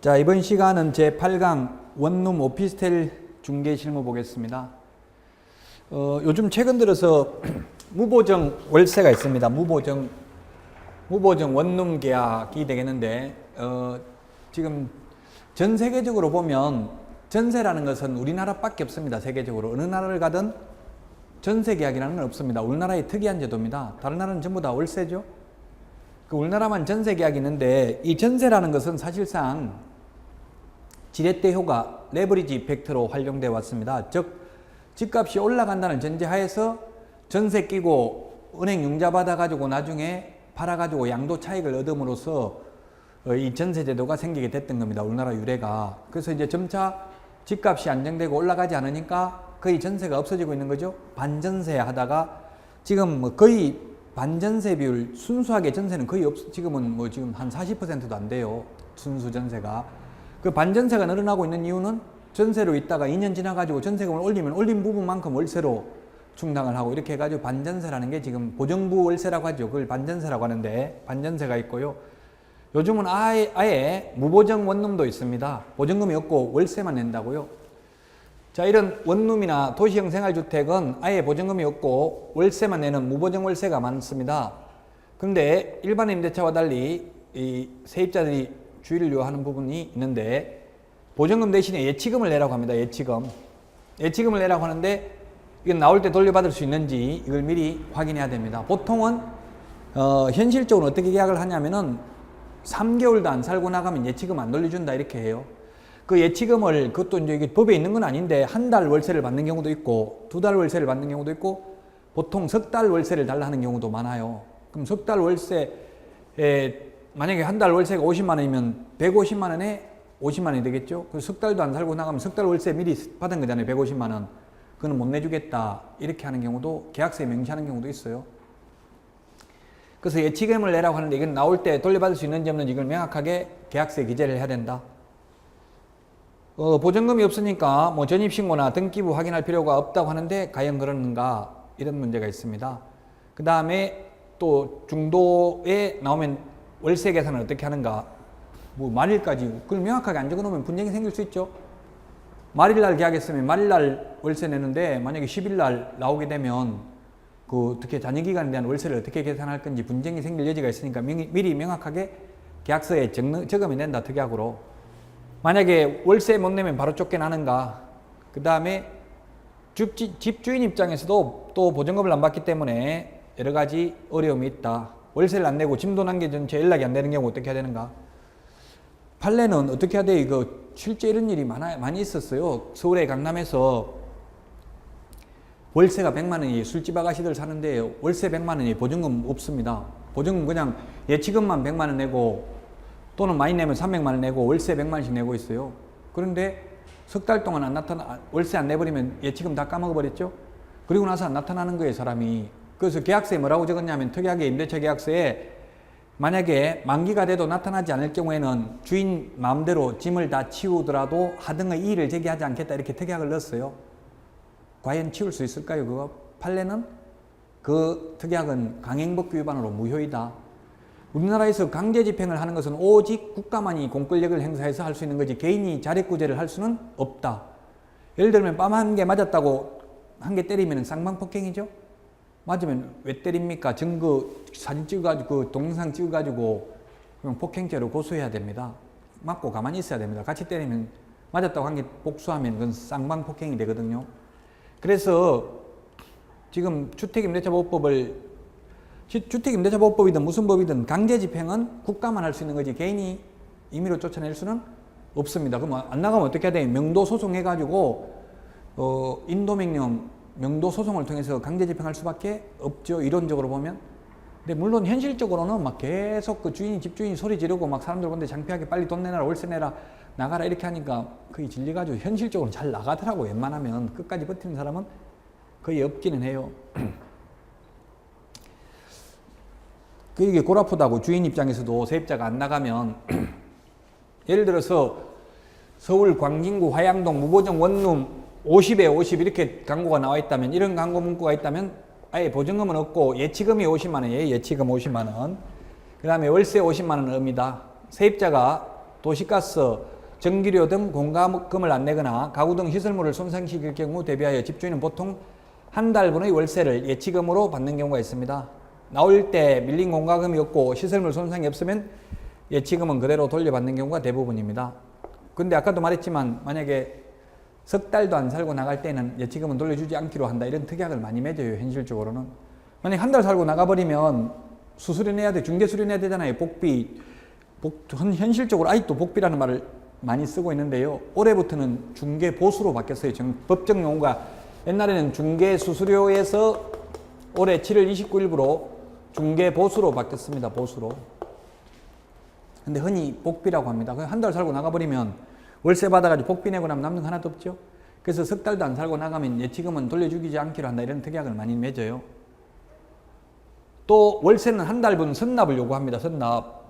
자, 이번 시간은 제8강 원룸 오피스텔 중개 실무 보겠습니다. 요즘 최근 들어서 무보정 월세가 있습니다. 무보정 원룸 계약이 되겠는데, 지금 전 세계적으로 보면 전세라는 것은 우리나라밖에 없습니다. 세계적으로. 어느 나라를 가든 전세 계약이라는 건 없습니다. 우리나라의 특이한 제도입니다. 다른 나라는 전부 다 월세죠. 그 우리나라만 전세 계약이 있는데, 이 전세라는 것은 사실상 지렛대 효과, 레버리지 이펙트로 활용되어 왔습니다. 즉, 집값이 올라간다는 전제하에서 전세 끼고 은행 융자 받아가지고 나중에 팔아가지고 양도 차익을 얻음으로써 이 전세 제도가 생기게 됐던 겁니다. 우리나라 유래가. 그래서 이제 점차 집값이 안정되고 올라가지 않으니까 거의 전세가 없어지고 있는 거죠. 반전세 하다가 지금 뭐 거의 반전세 비율, 순수하게 전세는 거의 지금은 지금 한 40%도 안 돼요. 순수 전세가. 그 반전세가 늘어나고 있는 이유는 전세로 있다가 2년 지나가지고 전세금을 올리면 올린 부분만큼 월세로 충당을 하고 이렇게 해가지고 반전세라는 게 지금 보정부 월세라고 하죠. 그걸 반전세라고 하는데 반전세가 있고요. 요즘은 아예 무보정 원룸도 있습니다. 보증금이 없고 월세만 낸다고요. 자, 이런 원룸이나 도시형 생활주택은 아예 보증금이 없고 월세만 내는 무보정 월세가 많습니다. 그런데 일반 임대차와 달리 이 세입자들이 주의를 요하는 부분이 있는데, 보증금 대신에 예치금을 내라고 합니다. 예치금을 내라고 하는데 이건 나올 때 돌려받을 수 있는지 이걸 미리 확인해야 됩니다. 보통은 현실적으로 어떻게 계약을 하냐면은 3개월도 안 살고 나가면 예치금 안 돌려준다 이렇게 해요. 그 예치금을, 그것도 이제 이게 법에 있는 건 아닌데 한 달 월세를 받는 경우도 있고 2달 월세를 받는 경우도 있고 보통 석 달 월세를 달라 하는 경우도 많아요. 그럼 석 달 월세에 만약에 한 달 월세가 50만 원이면 150만 원에 50만 원이 되겠죠. 그래서 석 달도 안 살고 나가면 석 달 월세 미리 받은 거잖아요. 150만 원. 그거는 못 내주겠다 이렇게 하는 경우도, 계약서에 명시하는 경우도 있어요. 그래서 예치금을 내라고 하는데 이건 나올 때 돌려받을 수 있는지 없는지 이걸 명확하게 계약서에 기재를 해야 된다. 보증금이 없으니까 뭐 전입신고나 등기부 확인할 필요가 없다고 하는데 과연 그러는가, 이런 문제가 있습니다. 그 다음에 또 중도에 나오면 월세 계산을 어떻게 하는가, 뭐 말일까지 그걸 명확하게 안 적어놓으면 분쟁이 생길 수 있죠. 말일날 계약했으면 말일날 월세 내는데 만약에 10일날 나오게 되면 그 어떻게 잔여기간에 대한 월세를 어떻게 계산할 건지 분쟁이 생길 여지가 있으니까 미리 명확하게 계약서에 적으면 된다. 특약으로. 만약에 월세 못 내면 바로 쫓겨나는가. 그 다음에 집주인 입장에서도 또 보증금을 안 받기 때문에 여러 가지 어려움이 있다. 월세를 안 내고 짐도 남겨둔 채 연락이 안 되는 경우 어떻게 해야 되는가. 판례는 어떻게 해야 돼? 이거 실제 이런 일이 많이 있었어요. 서울의 강남에서 월세가 100만 원이 술집 아가씨들 사는데 월세 100만 원이 보증금 없습니다. 보증금 그냥 예치금만 100만 원 내고 또는 많이 내면 300만 원 내고 월세 100만 원씩 내고 있어요. 그런데 석 달 동안 월세 안 내버리면 예치금 다 까먹어 버렸죠. 그리고 나서 안 나타나는 거예요, 사람이. 그래서 계약서에 뭐라고 적었냐면, 특이하게 임대차 계약서에 만약에 만기가 돼도 나타나지 않을 경우에는 주인 마음대로 짐을 다 치우더라도 하등의 이의를 제기하지 않겠다 이렇게 특약을 넣었어요. 과연 치울 수 있을까요? 그거 판례는 그 특약은 강행법규 위반으로 무효이다. 우리나라에서 강제 집행을 하는 것은 오직 국가만이 공권력을 행사해서 할 수 있는 거지 개인이 자력구제를 할 수는 없다. 예를 들면 뺨 한 개 맞았다고 한 개 때리면 쌍방폭행이죠. 맞으면 왜 때립니까? 증거 사진 찍어가지고 동영상 찍어가지고 그냥 폭행죄로 고소해야 됩니다. 맞고 가만히 있어야 됩니다. 같이 때리면 맞았다고 한 개 복수하면 그건 쌍방폭행이 되거든요. 그래서 지금 주택임대차보호법이든 무슨 법이든 강제 집행은 국가만 할 수 있는 거지 개인이 임의로 쫓아낼 수는 없습니다. 그럼 안 나가면 어떻게 해야 돼요? 명도 소송해가지고 인도명령 명도 소송을 통해서 강제 집행할 수밖에 없죠. 이론적으로 보면. 근데 물론 현실적으로는 막 계속 그 집주인이 소리 지르고 막 사람들 보는데 창피하게 빨리 돈 내놔라, 월세 내라, 나가라 이렇게 하니까 거의 질려가지고 현실적으로 잘 나가더라고. 웬만하면 끝까지 버티는 사람은 거의 없기는 해요. 그게 골아프다고. 주인 입장에서도 세입자가 안 나가면 예를 들어서 서울 광진구 화양동 무보정 원룸 50에 50 이렇게 광고가 나와 있다면, 이런 광고 문구가 있다면 아예 보증금은 없고 예치금이 50만 원이에요. 예치금 50만 원. 그 다음에 월세 50만 원을 옵니다. 세입자가 도시가스, 전기료 등 공과금을 안 내거나 가구 등 시설물을 손상시킬 경우 대비하여 집주인은 보통 한 달분의 월세를 예치금으로 받는 경우가 있습니다. 나올 때 밀린 공과금이 없고 시설물 손상이 없으면 예치금은 그대로 돌려받는 경우가 대부분입니다. 근데 아까도 말했지만 만약에 석 달도 안 살고 나갈 때는 예치금은 돌려주지 않기로 한다. 이런 특약을 많이 맺어요. 현실적으로는. 만약 한 달 살고 나가버리면 수수료 내야 돼. 중개수료 내야 되잖아요. 복비. 현실적으로 아직도 복비라는 말을 많이 쓰고 있는데요. 올해부터는 중개보수로 바뀌었어요. 법정 용어가 옛날에는 중개수수료에서 올해 7월 29일부로 중개보수로 바뀌었습니다. 보수로. 근데 흔히 복비라고 합니다. 한 달 살고 나가버리면 월세 받아가지고 복비 내고 나면 남는 거 하나도 없죠. 그래서 석 달도 안 살고 나가면 예치금은 돌려주지 않기로 한다. 이런 특약을 많이 맺어요. 또 월세는 한 달분 선납을 요구합니다. 선납.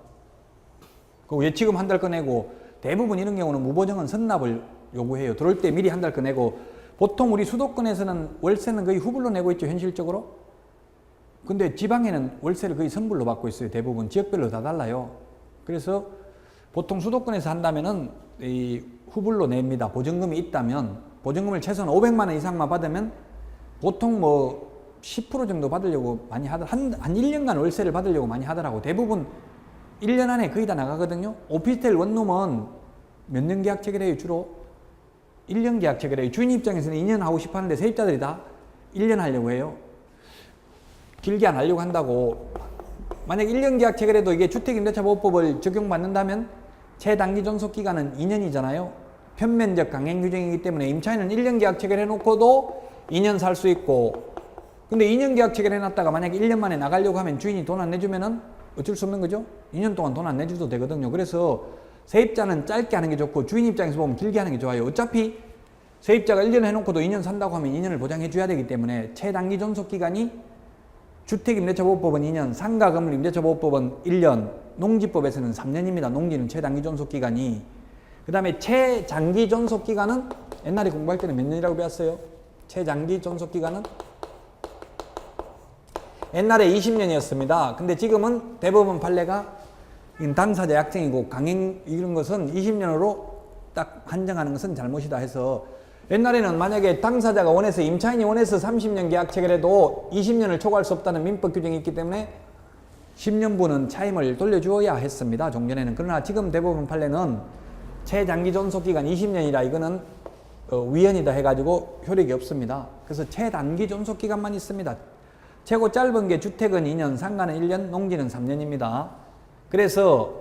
그리고 예치금 한 달 꺼내고 대부분 이런 경우는 무보증은 선납을 요구해요. 들어올 때 미리 한 달 꺼내고 보통 우리 수도권에서는 월세는 거의 후불로 내고 있죠. 현실적으로. 근데 지방에는 월세를 거의 선불로 받고 있어요. 대부분 지역별로 다 달라요. 그래서 보통 수도권에서 한다면은 이 후불로 냅니다. 보증금이 있다면 보증금을 최소한 500만 원 이상만 받으면 보통 뭐 10% 정도 받으려고 많이 한 1년간 월세를 받으려고 많이 하더라고. 대부분 1년 안에 거의 다 나가거든요. 오피스텔 원룸은 몇 년 계약 체결해요? 주로 1년 계약 체결해요. 주인 입장에서는 2년 하고 싶어 하는데 세입자들이 다 1년 하려고 해요. 길게 안 하려고 한다고. 만약 1년 계약 체결해도 이게 주택임대차보호법을 적용받는다면 최단기 존속기간은 2년이잖아요. 편면적 강행 규정이기 때문에 임차인은 1년 계약 체결해놓고도 2년 살 수 있고, 근데 2년 계약 체결해놨다가 만약에 1년 만에 나가려고 하면 주인이 돈 안 내주면은 어쩔 수 없는 거죠. 2년 동안 돈 안 내줘도 되거든요. 그래서 세입자는 짧게 하는 게 좋고 주인 입장에서 보면 길게 하는 게 좋아요. 어차피 세입자가 1년 해놓고도 2년 산다고 하면 2년을 보장해 줘야 되기 때문에 최단기 존속기간이 주택임대차보호법은 2년, 상가건물임대차보호법은 1년, 농지법에서는 3년입니다. 농지는 최단기 존속기간이. 그 다음에 최장기 존속기간은 옛날에 공부할 때는 몇 년이라고 배웠어요? 최장기 존속기간은? 옛날에 20년이었습니다. 근데 지금은 대법원 판례가 당사자 약정이고 강행 이런 것은 20년으로 딱 한정하는 것은 잘못이다 해서 옛날에는 만약에 당사자가 원해서 임차인이 원해서 30년 계약 체결해도 20년을 초과할 수 없다는 민법 규정이 있기 때문에 10년분은 차임을 돌려주어야 했습니다. 종전에는. 그러나 지금 대법원 판례는 최장기 존속기간 20년이라 이거는 위헌이다 해가지고 효력이 없습니다. 그래서 최단기 존속기간만 있습니다. 최고 짧은 게 주택은 2년, 상가는 1년, 농지는 3년입니다. 그래서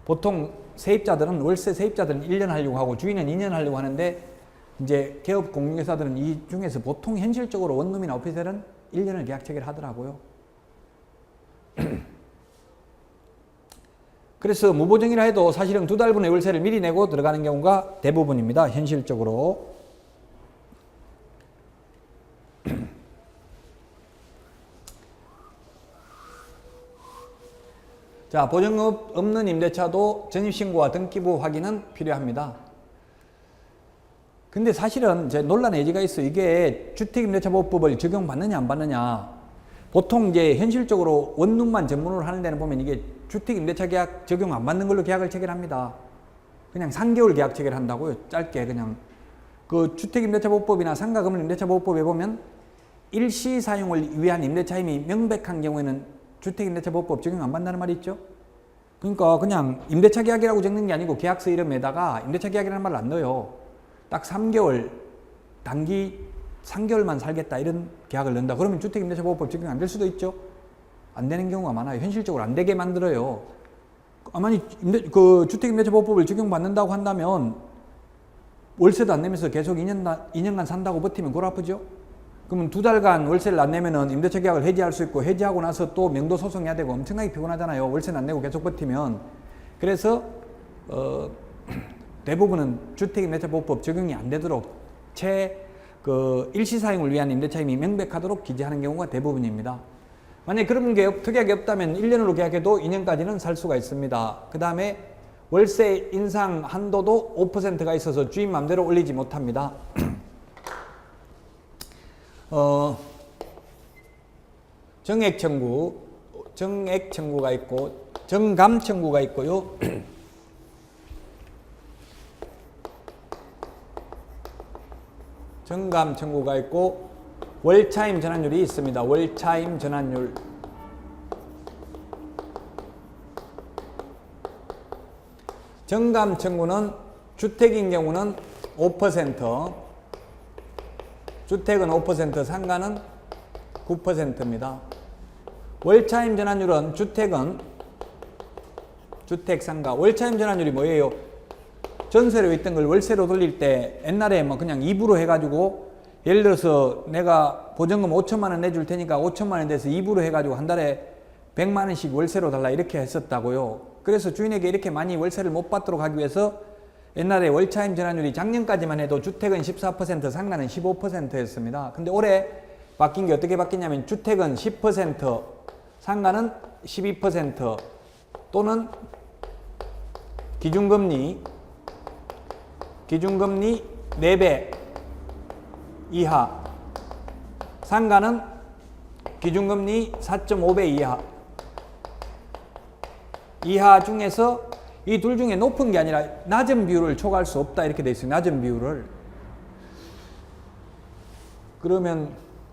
보통 세입자들은 월세 세입자들은 1년 하려고 하고 주인은 2년 하려고 하는데 이제 개업 공인회사들은 이 중에서 보통 현실적으로 원룸이나 오피스텔은 1년을 계약 체결하더라고요. 그래서 무보증이라 해도 사실은 2달분의 월세를 미리 내고 들어가는 경우가 대부분입니다. 현실적으로. 자, 보증 없는 임대차도 전입신고와 등기부 확인은 필요합니다. 근데 사실은 제 논란의 여지가 있어요. 이게 주택임대차보호법을 적용받느냐 안 받느냐. 보통 이제 현실적으로 원룸만 전문으로 하는 데는 보면 이게 주택임대차 계약 적용 안 받는 걸로 계약을 체결합니다. 그냥 3개월 계약 체결한다고요. 짧게 그냥. 그 주택임대차보호법이나 상가건물임대차보호법에 보면 일시 사용을 위한 임대차임이 명백한 경우에는 주택임대차보호법 적용 안 받는다는 말이 있죠. 그러니까 그냥 임대차 계약이라고 적는 게 아니고 계약서 이름에다가 임대차 계약이라는 말을 안 넣어요. 딱 3개월, 단기 3개월만 살겠다 이런 계약을 넣는다. 그러면 주택임대차보호법 적용 안 될 수도 있죠. 안 되는 경우가 많아요. 현실적으로 안 되게 만들어요. 아니 그 주택임대차보호법을 적용받는다고 한다면 월세도 안 내면서 계속 2년간 산다고 버티면 골 아프죠. 그러면 2달간 월세를 안 내면은 임대차 계약을 해지할 수 있고 해지하고 나서 또 명도 소송해야 되고 엄청나게 피곤하잖아요. 월세는 안 내고 계속 버티면. 그래서 대부분은 주택임대차보호법 적용이 안 되도록 일시사용을 위한 임대차임이 명백하도록 기재하는 경우가 대부분입니다. 만약에 그런 게 특약이 없다면 1년으로 계약해도 2년까지는 살 수가 있습니다. 그 다음에 월세 인상 한도도 5%가 있어서 주인 맘대로 올리지 못합니다. 정액 청구가 있고 정감 청구가 있고요. 정감 청구가 있고 월차임 전환율이 있습니다. 월차임 전환율. 정감 청구는 주택인 경우는 5%, 주택은 5%, 상가는 9%입니다. 월차임 전환율은 주택은 주택, 상가. 월차임 전환율이 뭐예요? 전세로 있던 걸 월세로 돌릴 때 옛날에 뭐 그냥 2부로 해가지고 예를 들어서 내가 보증금 5천만 원 내줄 테니까 5천만 원 돼서 2부로 해가지고 한 달에 100만 원씩 월세로 달라 이렇게 했었다고요. 그래서 주인에게 이렇게 많이 월세를 못 받도록 하기 위해서 옛날에 월차임 전환율이 작년까지만 해도 주택은 14%, 상가는 15%였습니다. 근데 올해 바뀐 게 어떻게 바뀌냐면 주택은 10%, 상가는 12% 또는 기준금리 4배 이하, 상가는 기준금리 4.5배 이하 중에서 이 둘 중에 높은 게 아니라 낮은 비율을 초과할 수 없다 이렇게 돼 있어요. 낮은 비율을. 그러면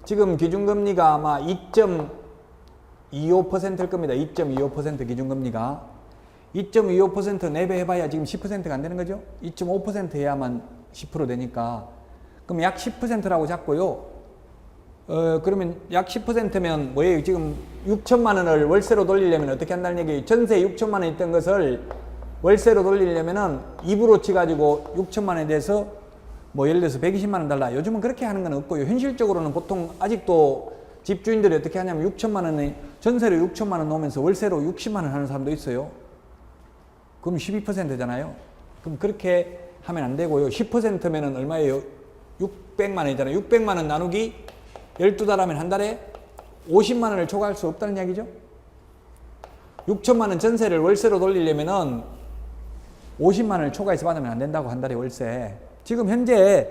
지금 기준금리가 아마 2.25%일 겁니다. 2.25% 기준금리가 2.25% 4배 해봐야 지금 10%가 안 되는 거죠. 2.5% 해야만 10% 되니까 그럼 약 10%라고 잡고요. 그러면 약 10%면 뭐예요? 지금 6천만 원을 월세로 돌리려면 어떻게 한다는 얘기예요? 전세 6천만 원 있던 것을 월세로 돌리려면은 2부로 치가지고 6천만 원에 대해서 뭐 예를 들어서 120만 원 달라. 요즘은 그렇게 하는 건 없고요. 현실적으로는 보통 아직도 집주인들이 어떻게 하냐면 6천만 원에 전세로 6천만 원 놓으면서 월세로 60만 원 하는 사람도 있어요. 그럼 12%잖아요. 그럼 그렇게 하면 안 되고요. 10%면은 얼마예요? 600만 원이잖아요. 600만 원 나누기 12달 하면 한 달에 50만 원을 초과할 수 없다는 이야기죠. 6천만 원 전세를 월세로 돌리려면은 50만 원을 초과해서 받으면 안 된다고, 한 달에 월세. 지금 현재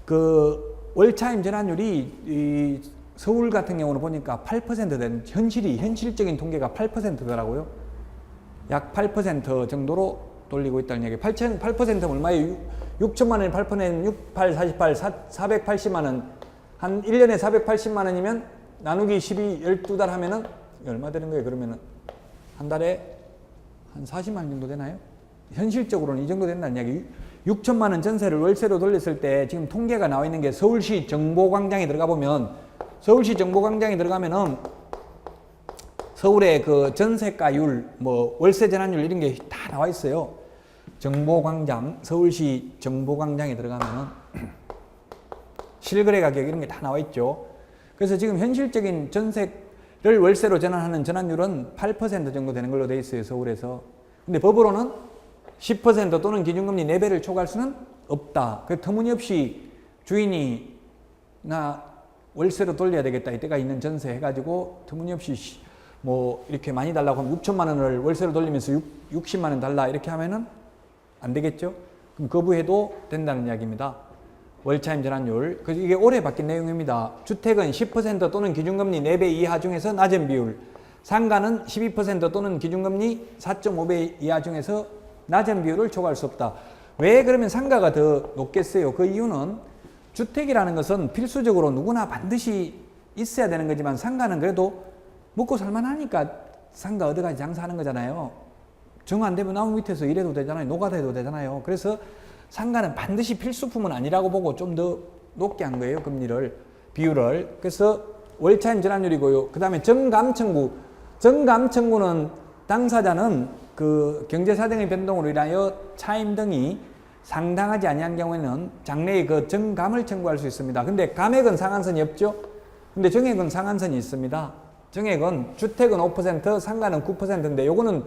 그 월차임 전환율이 이 서울 같은 경우는 보니까 8% 된 현실적인 통계가 8%더라고요. 약 8% 정도로 돌리고 있다는 얘기. 8%면 얼마예요? 6천만 원에 8%는 6, 8, 48, 480만 원. 한 1년에 480만 원이면 나누기 12, 12달 하면은 얼마 되는 거예요? 그러면은 한 달에 한 40만 원 정도 되나요? 현실적으로는 이 정도 된다는 이야기. 6천만 원 전세를 월세로 돌렸을 때 지금 통계가 나와 있는 게 서울시 정보광장에 들어가 보면, 서울시 정보광장에 들어가면은 서울의 그 전세가율, 뭐 월세 전환율 이런 게 다 나와 있어요. 정보광장, 서울시 정보광장에 들어가면은 실거래 가격 이런 게 다 나와 있죠. 그래서 지금 현실적인 전세를 월세로 전환하는 전환율은 8% 정도 되는 걸로 돼 있어요, 서울에서. 근데 법으로는 10% 또는 기준금리 4배를 초과할 수는 없다. 그 터무니없이 주인이 나 월세로 돌려야 되겠다, 이때가 있는 전세 해가지고 터무니없이 뭐 이렇게 많이 달라고 하면 6천만 원을 월세로 돌리면서 60만 원 달라 이렇게 하면은 안 되겠죠. 그럼 거부해도 된다는 이야기입니다. 월차임 전환율. 그래서 이게 올해 바뀐 내용입니다. 주택은 10% 또는 기준금리 4배 이하 중에서 낮은 비율, 상가는 12% 또는 기준금리 4.5배 이하 중에서 낮은 비율을 초과할 수 없다. 왜 그러면 상가가 더 높겠어요? 그 이유는 주택이라는 것은 필수적으로 누구나 반드시 있어야 되는 거지만 상가는 그래도 먹고 살만하니까 상가 얻어가지 장사하는 거잖아요. 정 안 되면 나무 밑에서 일해도 되잖아요. 노가다해도 되잖아요. 그래서 상가는 반드시 필수품은 아니라고 보고 좀 더 높게 한 거예요. 금리를, 비율을. 그래서 월차임 전환율이고요. 그 다음에 정감청구. 정감청구는 당사자는 그 경제사정의 변동으로 인하여 차임 등이 상당하지 아니한 경우에는 장래에 그 정감을 청구할 수 있습니다. 근데 감액은 상한선이 없죠. 근데 정액은 상한선이 있습니다. 정액은 주택은 5%, 상가는 9%인데 요거는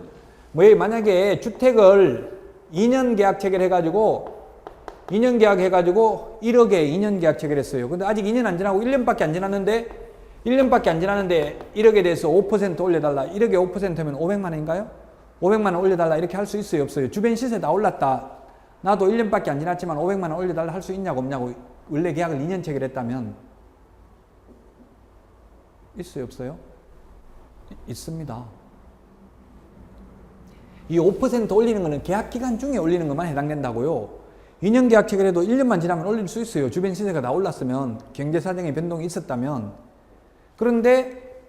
뭐 만약에 주택을 2년 계약 체결해가지고 2년 계약해가지고 1억에 2년 계약 체결했어요. 근데 아직 2년 안 지나고 1년밖에 안 지났는데 1억에 대해서 5% 올려달라. 1억에 5%면 500만 원인가요? 500만 원 올려달라 이렇게 할 수 있어요, 없어요? 주변 시세 다 올랐다. 나도 1년밖에 안 지났지만 500만 원 올려달라 할 수 있냐고 없냐고. 원래 계약을 2년 체결했다면 있어요, 없어요? 있습니다. 이 5% 올리는 거는 계약 기간 중에 올리는 것만 해당된다고요. 2년 계약 체결해도 1년만 지나면 올릴 수 있어요. 주변 시세가 다 올랐으면, 경제 사정의 변동이 있었다면. 그런데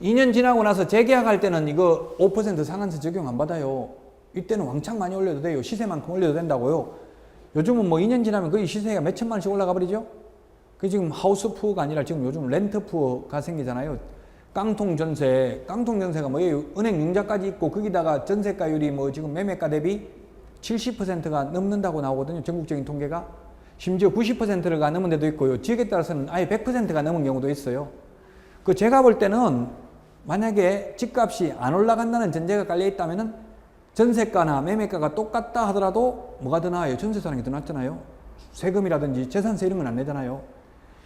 2년 지나고 나서 재계약할 때는 이거 5% 상한세 적용 안 받아요. 이때는 왕창 많이 올려도 돼요. 시세만큼 올려도 된다고요. 요즘은 뭐 2년 지나면 거의 시세가 몇 천만 원씩 올라가 버리죠. 그 지금 하우스 푸어가 아니라 지금 요즘 렌트 푸어가 생기잖아요. 깡통 전세가 뭐예요? 은행 융자까지 있고 거기다가 전세가율이 뭐 지금 매매가 대비 70%가 넘는다고 나오거든요. 전국적인 통계가. 심지어 90%가 넘은 데도 있고요. 지역에 따라서는 아예 100%가 넘은 경우도 있어요. 그 제가 볼 때는 만약에 집값이 안 올라간다는 전제가 깔려 있다면은 전세가나 매매가가 똑같다 하더라도 뭐가 더 나아요? 전세 사는 게 더 낫잖아요. 세금이라든지 재산세 이런 건 안 내잖아요.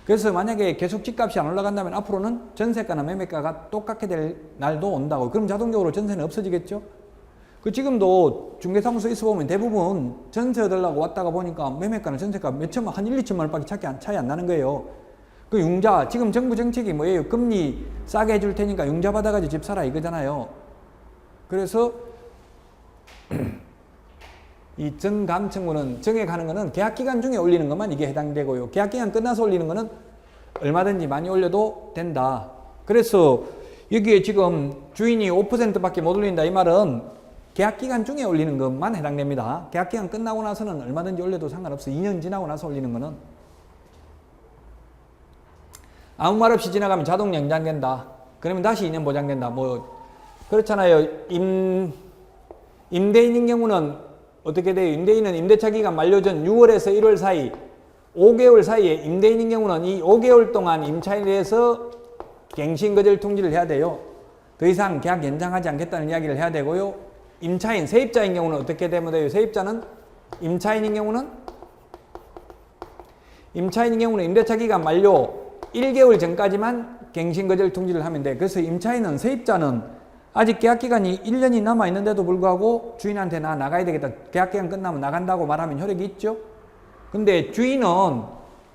그래서 만약에 계속 집값이 안 올라간다면 앞으로는 전세가나 매매가가 똑같게 될 날도 온다고. 그럼 자동적으로 전세는 없어지겠죠? 그 지금도 중개사무소 있어 보면 대부분 전세 얻으려고 왔다가 보니까 매매가나 전세가 몇 천만, 한 1, 2천만 원밖에 차이 안 나는 거예요. 그 융자, 지금 정부 정책이 뭐예요? 금리 싸게 해줄 테니까 융자 받아가지고 집 사라 이거잖아요. 그래서 이 정감청구는 정액하는 거는 계약기간 중에 올리는 것만 이게 해당되고요. 계약기간 끝나서 올리는 거는 얼마든지 많이 올려도 된다. 그래서 여기에 지금 주인이 5%밖에 못 올린다 이 말은 계약기간 중에 올리는 것만 해당됩니다. 계약기간 끝나고 나서는 얼마든지 올려도 상관없어요. 2년 지나고 나서 올리는 거는. 아무 말 없이 지나가면 자동 연장된다. 그러면 다시 2년 보장된다. 뭐 그렇잖아요. 임대인인 경우는 어떻게 돼요? 임대인은 임대차 기간 만료 전 6월에서 1월 사이 5개월 사이에 임대인인 경우는 이 5개월 동안 임차인에 대해서 갱신거절 통지를 해야 돼요. 더 이상 계약 연장하지 않겠다는 이야기를 해야 되고요. 임차인, 세입자인 경우는 어떻게 되면 돼요? 세입자는 임차인인 경우는 임대차 기간 만료 1개월 전까지만 갱신거절 통지를 하면 돼. 그래서 임차인은, 세입자는 아직 계약기간이 1년이 남아있는데도 불구하고 주인한테 나 나가야 되겠다. 계약기간 끝나면 나간다고 말하면 효력이 있죠. 근데 주인은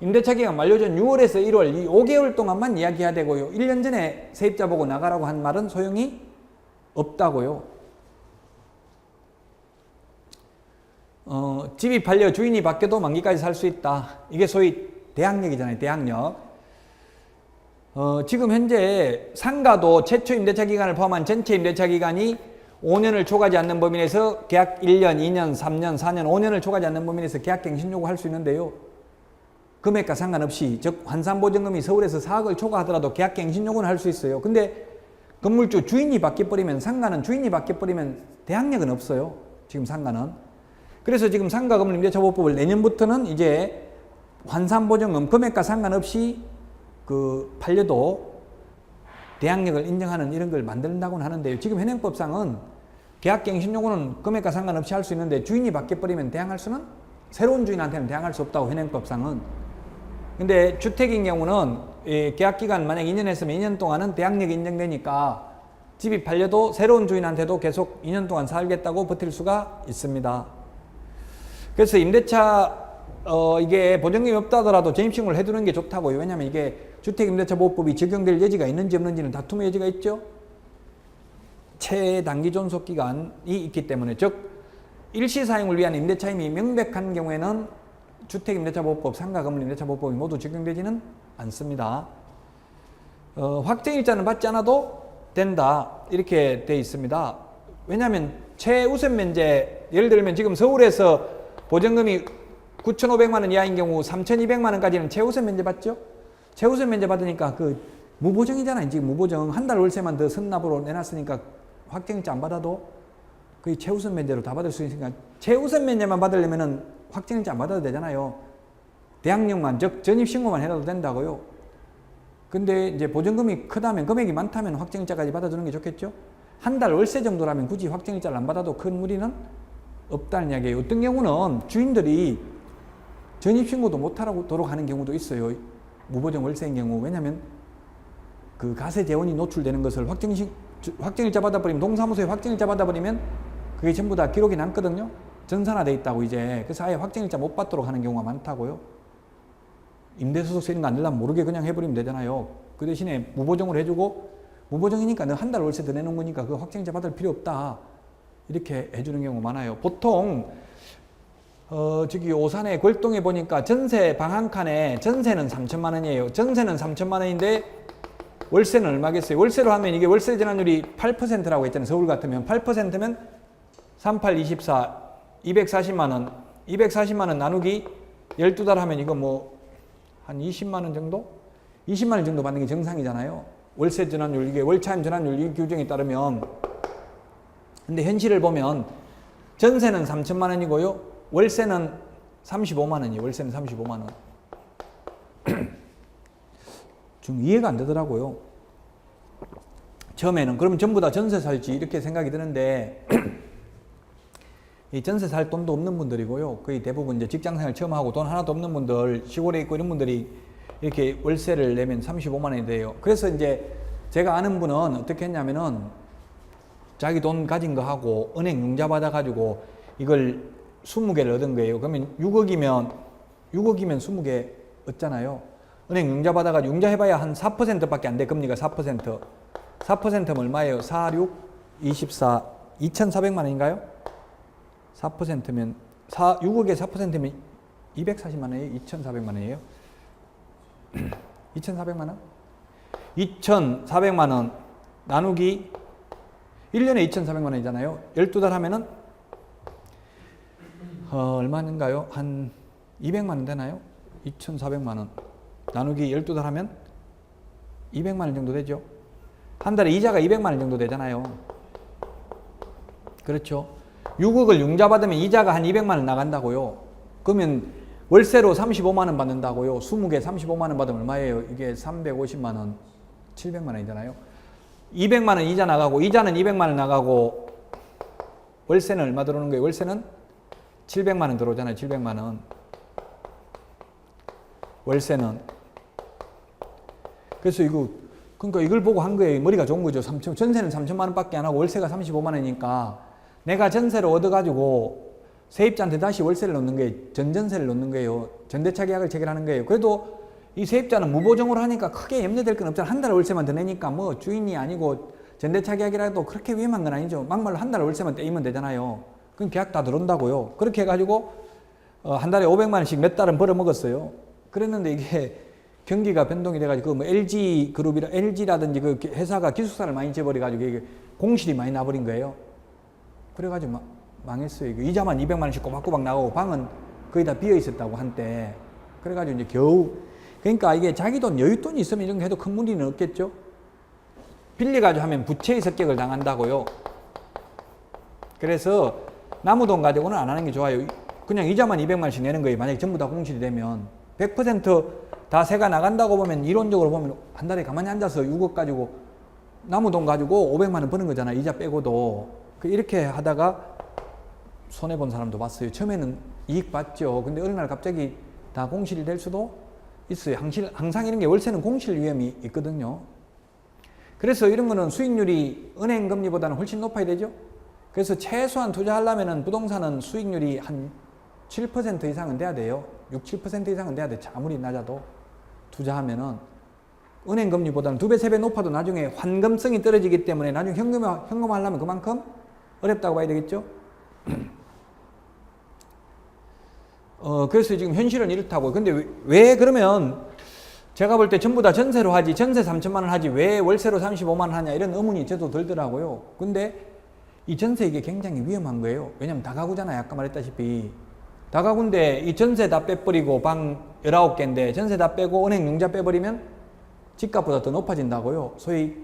임대차 기간 만료 전 6월에서 1월 이 5개월 동안만 이야기해야 되고요. 1년 전에 세입자 보고 나가라고 한 말은 소용이 없다고요. 집이 팔려 주인이 바뀌어도 만기까지 살 수 있다. 이게 소위 대항력이잖아요. 대항력. 지금 현재 상가도 최초 임대차 기간을 포함한 전체 임대차 기간이 5년을 초과하지 않는 범위 내에서 계약 1년, 2년, 3년, 4년, 5년을 초과하지 않는 범위 내에서 계약갱신 요구할 수 있는데요. 금액과 상관없이, 즉 환산보증금이 서울에서 4억을 초과하더라도 계약갱신 요구는 할 수 있어요. 근데 건물주 주인이 바뀌어버리면, 상가는 주인이 바뀌어버리면 대항력은 없어요. 지금 상가는. 그래서 지금 상가건물 임대차보호법을 내년부터는 이제 환산보증금 금액과 상관없이 팔려도 대항력을 인정하는 이런 걸 만든다고는 하는데요. 지금 현행법상은 계약갱신 요구는 금액과 상관없이 할 수 있는데 주인이 바뀌어버리면 대항할 수는, 새로운 주인한테는 대항할 수 없다고 현행법상은. 근데 주택인 경우는 계약기간 만약 2년 했으면 2년 동안은 대항력이 인정되니까 집이 팔려도 새로운 주인한테도 계속 2년 동안 살겠다고 버틸 수가 있습니다. 그래서 임대차 이게 보증금이 없다 하더라도 전입신고를 해두는 게 좋다고요. 왜냐하면 이게 주택임대차보호법이 적용될 여지가 있는지 없는지는 다툼의 여지가 있죠. 최단기 존속기간이 있기 때문에, 즉 일시사용을 위한 임대차임이 명백한 경우에는 주택임대차보호법, 상가건물임대차보호법이 모두 적용되지는 않습니다. 확정일자는 받지 않아도 된다 이렇게 돼 있습니다. 왜냐하면 최우선 면제, 예를 들면 지금 서울에서 보증금이 9,500만 원 이하인 경우 3,200만 원까지는 최우선 면제 받죠? 최우선 면제 받으니까 무보정이잖아요. 지금 무보정. 한 달 월세만 더 선납으로 내놨으니까 확정일자 안 받아도 거의 최우선 면제로 다 받을 수 있으니까 최우선 면제만 받으려면은 확정일자 안 받아도 되잖아요. 대항력만, 즉 전입신고만 해도 된다고요. 근데 이제 보증금이 크다면, 금액이 많다면 확정일자까지 받아주는 게 좋겠죠? 한 달 월세 정도라면 굳이 확정일자를 안 받아도 큰 무리는 없다는 이야기예요. 어떤 경우는 주인들이 전입신고도 못하도록 하는 경우도 있어요. 무보정 월세인 경우. 왜냐하면 그 가세 재원이 노출되는 것을 확정일자 받아버리면, 동사무소에 확정일자 받아버리면 그게 전부 다 기록이 남거든요. 전산화돼 있다고 이제. 그래서 아예 확정일자 못 받도록 하는 경우가 많다고요. 임대소속세 이런 거 안 내려면 모르게 그냥 해버리면 되잖아요. 그 대신에 무보정으로 해주고, 무보정이니까 너 한 달 월세 더 내놓은 거니까 그 확정일자 받을 필요 없다 이렇게 해주는 경우가 많아요. 보통 저기 오산에 골동에 보니까 전세 방 한 칸에 전세는 3천만 원이에요. 전세는 3천만 원인데 월세는 얼마겠어요? 월세로 하면 이게 월세 전환율이 8%라고 했잖아요. 서울 같으면 8%면 38, 24, 240만 원. 240만 원 나누기 12달 하면 이거 뭐 한 20만 원 정도? 20만 원 정도 받는 게 정상이잖아요. 월세 전환율, 이게 월차임 전환율 이 규정에 따르면. 근데 현실을 보면 전세는 3천만 원이고요. 월세는 35만 원이에요. 월세는 35만 원. 좀 이해가 안 되더라고요. 처음에는 그럼 전부 다 전세 살지 이렇게 생각이 드는데 이 전세 살 돈도 없는 분들이고요. 거의 대부분 이제 직장생활 처음 하고 돈 하나도 없는 분들, 시골에 있고 이런 분들이 이렇게 월세를 내면 35만 원이 돼요. 그래서 이제 제가 아는 분은 어떻게 했냐면은 자기 돈 가진 거 하고 은행 융자 받아 가지고 이걸 20개를 얻은 거예요. 그러면 6억이면 20개 얻잖아요. 은행 융자 받아 가지고 융자 해봐야 한 4%밖에 안 돼. 금리가 4%. 4%면 얼마예요? 4, 6, 24, 2,400만 원인가요? 4%면 6억에 4%면 240만 원이에요? 2,400만 원이에요? 2,400만 원? 2,400만 원 나누기 1년에 2,400만 원이잖아요. 12달 하면은 얼마인가요? 한 200만 원 되나요? 2,400만 원 나누기 12달 하면 200만 원 정도 되죠. 한 달에 이자가 200만 원 정도 되잖아요. 그렇죠. 6억을 융자 받으면 이자가 한 200만 원 나간다고요. 그러면 월세로 35만 원 받는다고요. 20개 35만 원 받으면 얼마예요? 이게 350만 원, 700만 원이잖아요. 200만 원 이자 나가고 이자는 200만 원 나가고 월세는 얼마 들어오는 거예요? 월세는 700만 원 들어오잖아요. 700만 원. 월세는. 그래서 그러니까 이걸 보고 한 거예요. 머리가 좋은 거죠. 전세는 3천만 원밖에 안 하고 월세가 35만 원이니까 내가 전세를 얻어가지고 세입자한테 다시 월세를 넣는 거예요. 전전세를 넣는 거예요. 전대차 계약을 체결하는 거예요. 그래도 이 세입자는 무보정으로 하니까 크게 염려될 건 없잖아. 한 달 월세만 더 내니까 뭐 주인이 아니고 전대차 계약이라도 그렇게 위험한 건 아니죠. 막말로 한 달 월세만 떼이면 되잖아요. 그럼 계약 다 들어온다고요. 그렇게 해가지고 한 달에 500만 원씩 몇 달은 벌어먹었어요. 그랬는데 이게 경기가 변동이 돼가지고 뭐 LG라든지 그 회사가 기숙사를 많이 지어버려가지고 이게 공실이 많이 나버린 거예요. 그래가지고 망했어요. 이자만 200만 원씩 꼬박꼬박 나오고 방은 거의 다 비어 있었다고 한때. 그래가지고 이제 겨우 그러니까 이게 자기 돈 여윳돈이 있으면 이런 거 해도 큰 무리는 없겠죠. 빌려가지고 하면 부채의 습격을 당한다고요. 그래서 남의 돈 가지고는 안 하는 게 좋아요. 그냥 이자만 200만 원씩 내는 거예요. 만약에 전부 다 공실이 되면 100% 세가 나간다고 보면 이론적으로 보면 한 달에 가만히 앉아서 6억 가지고 남의 돈 가지고 500만 원 버는 거잖아. 이자 빼고도. 이렇게 하다가 손해본 사람도 봤어요. 처음에는 이익 봤죠. 근데 어느 날 갑자기 다 공실이 될 수도 있어요. 항상 이런 게 월세는 공실 위험이 있거든요. 그래서 이런 거는 수익률이 은행 금리보다는 훨씬 높아야 되죠. 그래서 최소한 투자하려면 부동산은 수익률이 한 7% 이상은 돼야 돼요. 6, 7% 이상은 돼야 돼. 아무리 낮아도 투자하면은 은행 금리보다는 2배, 3배 높아도 나중에 환금성이 떨어지기 때문에 나중에 현금하려면 그만큼 어렵다고 봐야 되겠죠. 그래서 지금 현실은 이렇다고. 근데 왜 그러면 제가 볼 때 전부 다 전세로 하지, 전세 3천만 원 하지, 왜 월세로 35만 원 하냐, 이런 의문이 저도 들더라고요. 근데 이 전세 이게 굉장히 위험한 거예요. 왜냐면 다가구잖아요. 아까 말했다시피. 다가구인데 이 전세 다 빼버리고 방 19개인데 전세 다 빼고 은행 융자 빼버리면 집값보다 더 높아진다고요. 소위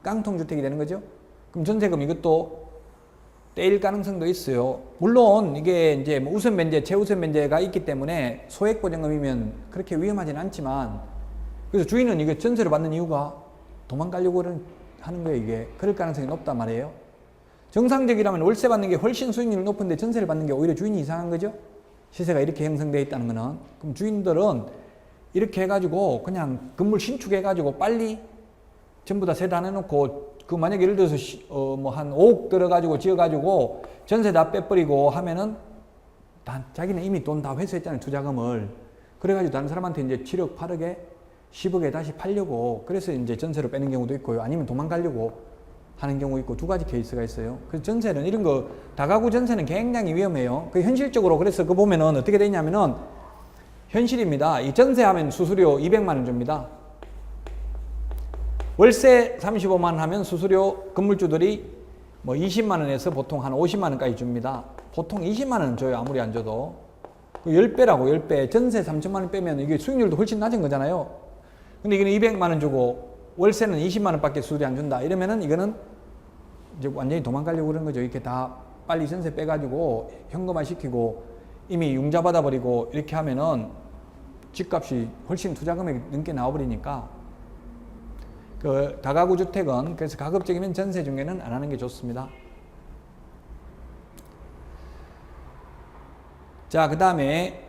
깡통주택이 되는 거죠. 그럼 전세금 이것도 떼일 가능성도 있어요. 물론 이게 이제 뭐 우선 면제, 최우선 면제가 있기 때문에 소액 보증금이면 그렇게 위험하진 않지만, 그래서 주인은 이게 전세를 받는 이유가 도망가려고 하는 거예요. 이게 그럴 가능성이 높단 말이에요. 정상적이라면 월세 받는 게 훨씬 수익률이 높은데 전세를 받는 게 오히려 주인이 이상한 거죠. 시세가 이렇게 형성되어 있다는 거는. 그럼 주인들은 이렇게 해가지고 그냥 건물 신축해가지고 빨리 전부 다 세단 해놓고, 그 만약에 예를 들어서 뭐 한 5억 들어가지고 지어가지고 전세 다 빼버리고 하면은 자기는 이미 돈 다 회수했잖아요. 투자금을. 그래가지고 다른 사람한테 이제 7억, 8억에 10억에 다시 팔려고, 그래서 이제 전세로 빼는 경우도 있고요. 아니면 도망가려고 하는 경우 있고 두 가지 케이스가 있어요. 그래서 전세는 이런 거 다가구 전세는 굉장히 위험해요. 그 현실적으로 그래서 그 보면은 어떻게 되냐면은 현실입니다. 이 전세하면 수수료 200만 원 줍니다. 월세 35만 원 하면 수수료 건물주들이 뭐 20만 원에서 보통 한 50만 원까지 줍니다. 보통 20만 원 줘요. 아무리 안 줘도. 10배라고 10배. 전세 3천만 원 빼면 이게 수익률도 훨씬 낮은 거잖아요. 근데 이거는 200만 원 주고 월세는 20만 원밖에 수수료 안 준다. 이러면은 이거는 이제 완전히 도망가려고 그러는 거죠. 이렇게 다 빨리 전세 빼가지고 현금화 시키고 이미 융자 받아버리고 이렇게 하면은 집값이 훨씬 투자 금액이 넘게 나와버리니까 그 다가구 주택은 그래서 가급적이면 전세 중개는 안 하는 게 좋습니다. 자, 그 다음에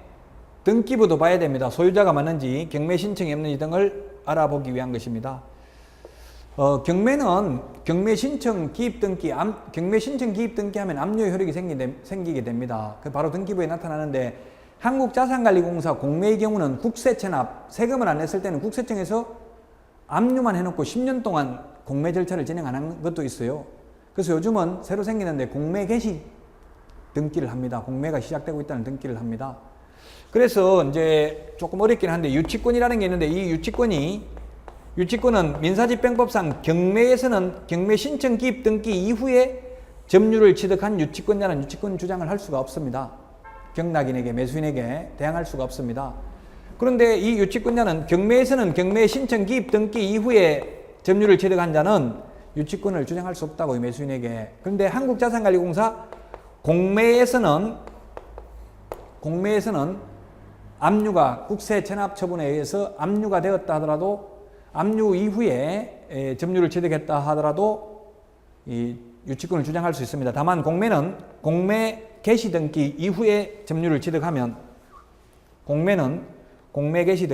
등기부도 봐야 됩니다. 소유자가 맞는지 경매 신청이 없는지 등을 알아보기 위한 것입니다. 경매는 경매 신청 기입 등기, 경매 신청 기입 등기하면 압류 효력이 생기게 됩니다. 그 바로 등기부에 나타나는데 한국자산관리공사 공매의 경우는 국세 체납, 세금을 안 냈을 때는 국세청에서 압류만 해놓고 10년 동안 공매 절차를 진행 안 한 것도 있어요. 그래서 요즘은 새로 생기는데 공매 개시 등기를 합니다. 공매가 시작되고 있다는 등기를 합니다. 그래서 이제 조금 어렵긴 한데 유치권이라는 게 있는데 이 유치권은 민사집행법상 경매에서는 경매 신청 기입 등기 이후에 점유를 취득한 유치권자는 유치권 주장을 할 수가 없습니다. 경락인에게 매수인에게 대항할 수가 없습니다. 그런데 이 유치권자는 경매에서는 경매 신청 기입 등기 이후에 점유를 취득한 자는 유치권을 주장할 수 없다고 이 매수인에게. 그런데 한국자산관리공사 공매에서는 압류가 국세 체납 처분에 의해서 압류가 되었다 하더라도 압류 이후에 점유를 취득했다 하더라도 이 유치권을 주장할 수 있습니다. 다만 공매는 공매 개시 등기 이후에 점유를 취득하면 공매 개시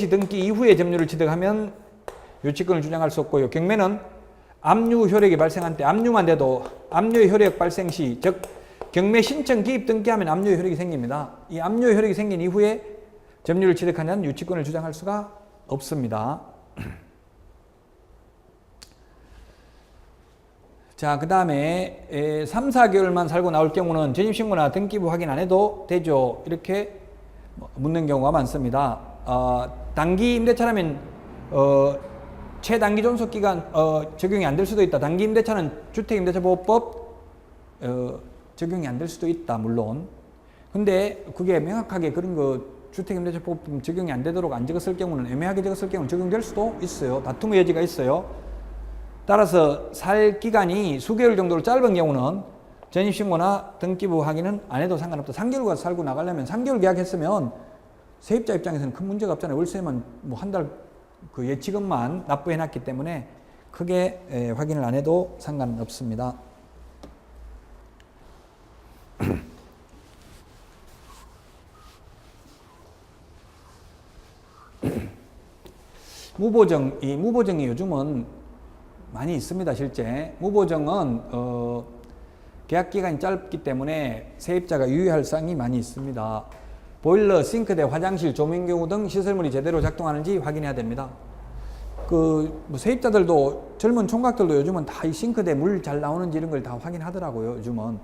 등기 이후에 점유를 취득하면 유치권을 주장할 수 없고요. 경매는 압류 효력이 발생한 때 압류만 돼도 압류 효력 발생 시 즉 경매 신청 기입 등기하면 압류 효력이 생깁니다. 이 압류 효력이 생긴 이후에 점유를 취득한 자는 유치권을 주장할 수가 없습니다. 자, 그 다음에 3, 4개월만 살고 나올 경우는 전입신고나 등기부 확인 안 해도 되죠. 이렇게 묻는 경우가 많습니다. 단기 임대차라면 최단기 존속기간 적용이 안 될 수도 있다. 단기 임대차는 주택임대차보호법 적용이 안 될 수도 있다. 물론. 근데 그게 명확하게 그런 거 주택임대차보호법 적용이 안 되도록 안 적었을 경우는 애매하게 적었을 경우는 적용될 수도 있어요. 다툼의 여지가 있어요. 따라서 살 기간이 수개월 정도로 짧은 경우는 전입신고나 등기부 확인은 안 해도 상관없다. 3개월간 살고 나가려면 3개월 계약했으면 세입자 입장에서는 큰 문제가 없잖아요. 월세만 뭐 한 달 그 예치금만 납부해놨기 때문에 크게 확인을 안 해도 상관없습니다. 무보정이 요즘은 많이 있습니다. 실제 무보정은 계약기간이 짧기 때문에 세입자가 유의할 사항이 많이 있습니다. 보일러, 싱크대, 화장실, 조명경우 등 시설물이 제대로 작동하는지 확인해야 됩니다. 뭐 세입자들도 젊은 총각들도 요즘은 다 이 싱크대 물 잘 나오는지 이런 걸 다 확인하더라고요. 요즘은.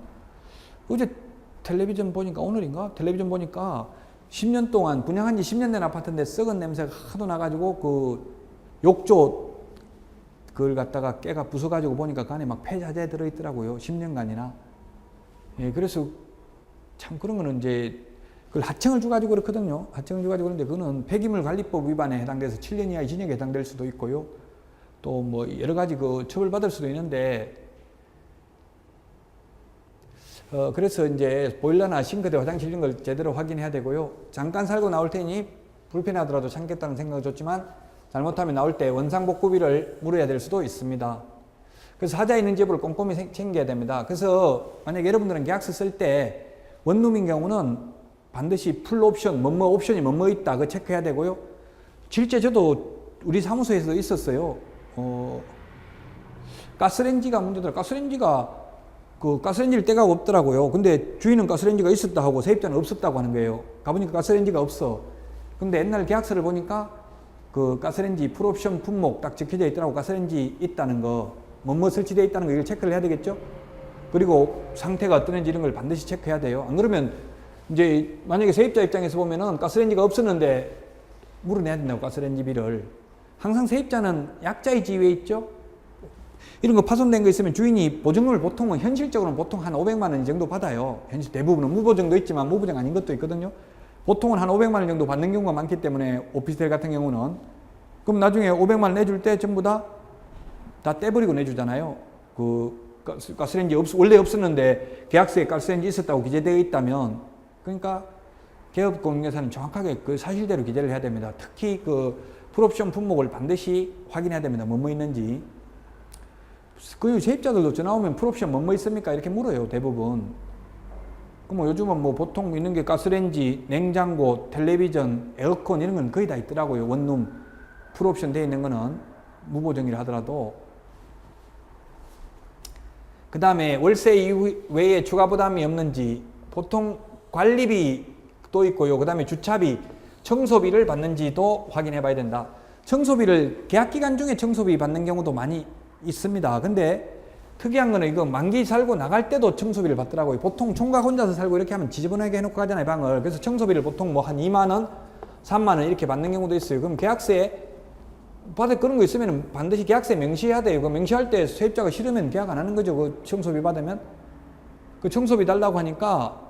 어제 텔레비전 보니까 오늘인가? 텔레비전 보니까 10년 동안 분양한 지 10년 된 아파트인데 썩은 냄새가 하도 나가지고 그 욕조 그걸 갖다가 깨가 부숴가지고 보니까 그 안에 막 폐자재 들어있더라고요. 10년간이나. 예, 그래서 참 그런 거는 이제 그걸 하청을 줘가지고 그렇거든요. 하청을 줘가지고 그런데 그거는 폐기물관리법 위반에 해당돼서 7년 이하의 징역에 해당될 수도 있고요. 또 뭐 여러 가지 그 처벌받을 수도 있는데 그래서 이제 보일러나 싱크대, 화장실 이런 걸 제대로 확인해야 되고요. 잠깐 살고 나올 테니 불편하더라도 참겠다는 생각은 좋지만 잘못하면 나올 때 원상복구비를 물어야 될 수도 있습니다. 그래서 하자 있는 집을 꼼꼼히 챙겨야 됩니다. 그래서 만약에 여러분들은 계약서 쓸 때 원룸인 경우는 반드시 풀 옵션, 뭐뭐 옵션이 뭐뭐 있다. 그거 체크해야 되고요. 실제 저도 우리 사무소에서도 있었어요. 가스레인지가 문제더라. 가스레인지를 떼가 없더라고요. 근데 주인은 가스레인지가 있었다 하고 세입자는 없었다고 하는 거예요. 가보니까 가스레인지가 없어. 근데 옛날 계약서를 보니까 그 가스레인지 풀옵션 품목 딱 적혀져 있더라고. 가스레인지 있다는 거, 뭐뭐 설치되어 있다는 거 이걸 체크를 해야 되겠죠. 그리고 상태가 어떤지 이런 걸 반드시 체크해야 돼요. 안 그러면 이제 만약에 세입자 입장에서 보면은 가스레인지가 없었는데 물어내야 된다고, 가스레인지비를. 항상 세입자는 약자의 지위에 있죠. 이런 거 파손된 거 있으면 주인이 보증금을 보통은 현실적으로는 보통 한 500만 원 정도 받아요. 현실 대부분은 무보증도 있지만 무보증 아닌 것도 있거든요. 보통은 한 500만 원 정도 받는 경우가 많기 때문에 오피스텔 같은 경우는 그럼 나중에 500만 원 내줄 때 전부 다 떼버리고 내주잖아요. 그 가스레인지 원래 없었는데 계약서에 가스레인지 있었다고 기재되어 있다면, 그러니까 개업공인중개사는 정확하게 그 사실대로 기재를 해야 됩니다. 특히 그 풀옵션 품목을 반드시 확인해야 됩니다. 뭐뭐 있는지. 그 세입자들도 전화 오면 풀옵션 뭐뭐 있습니까? 이렇게 물어요, 대부분. 그럼 요즘은 뭐 보통 있는 게 가스레인지, 냉장고, 텔레비전, 에어컨 이런 건 거의 다 있더라고요. 원룸 풀옵션 되어 있는 거는 무보증이라 하더라도. 그 다음에 월세 이외에 추가 부담이 없는지, 보통 관리비 또 있고요. 그 다음에 주차비, 청소비를 받는지도 확인해 봐야 된다. 청소비를 계약기간 중에 청소비 받는 경우도 많이 있습니다. 근데 특이한 거는 이거 만기 살고 나갈 때도 청소비를 받더라고요. 보통 총각 혼자서 살고 이렇게 하면 지저분하게 해놓고 가잖아요, 방을. 그래서 청소비를 보통 뭐 한 2만 원, 3만 원 이렇게 받는 경우도 있어요. 그럼 계약서에 받을 그런 거 있으면 반드시 계약서에 명시해야 돼요. 그 명시할 때 세입자가 싫으면 계약 안 하는 거죠. 그 청소비 받으면. 그 청소비 달라고 하니까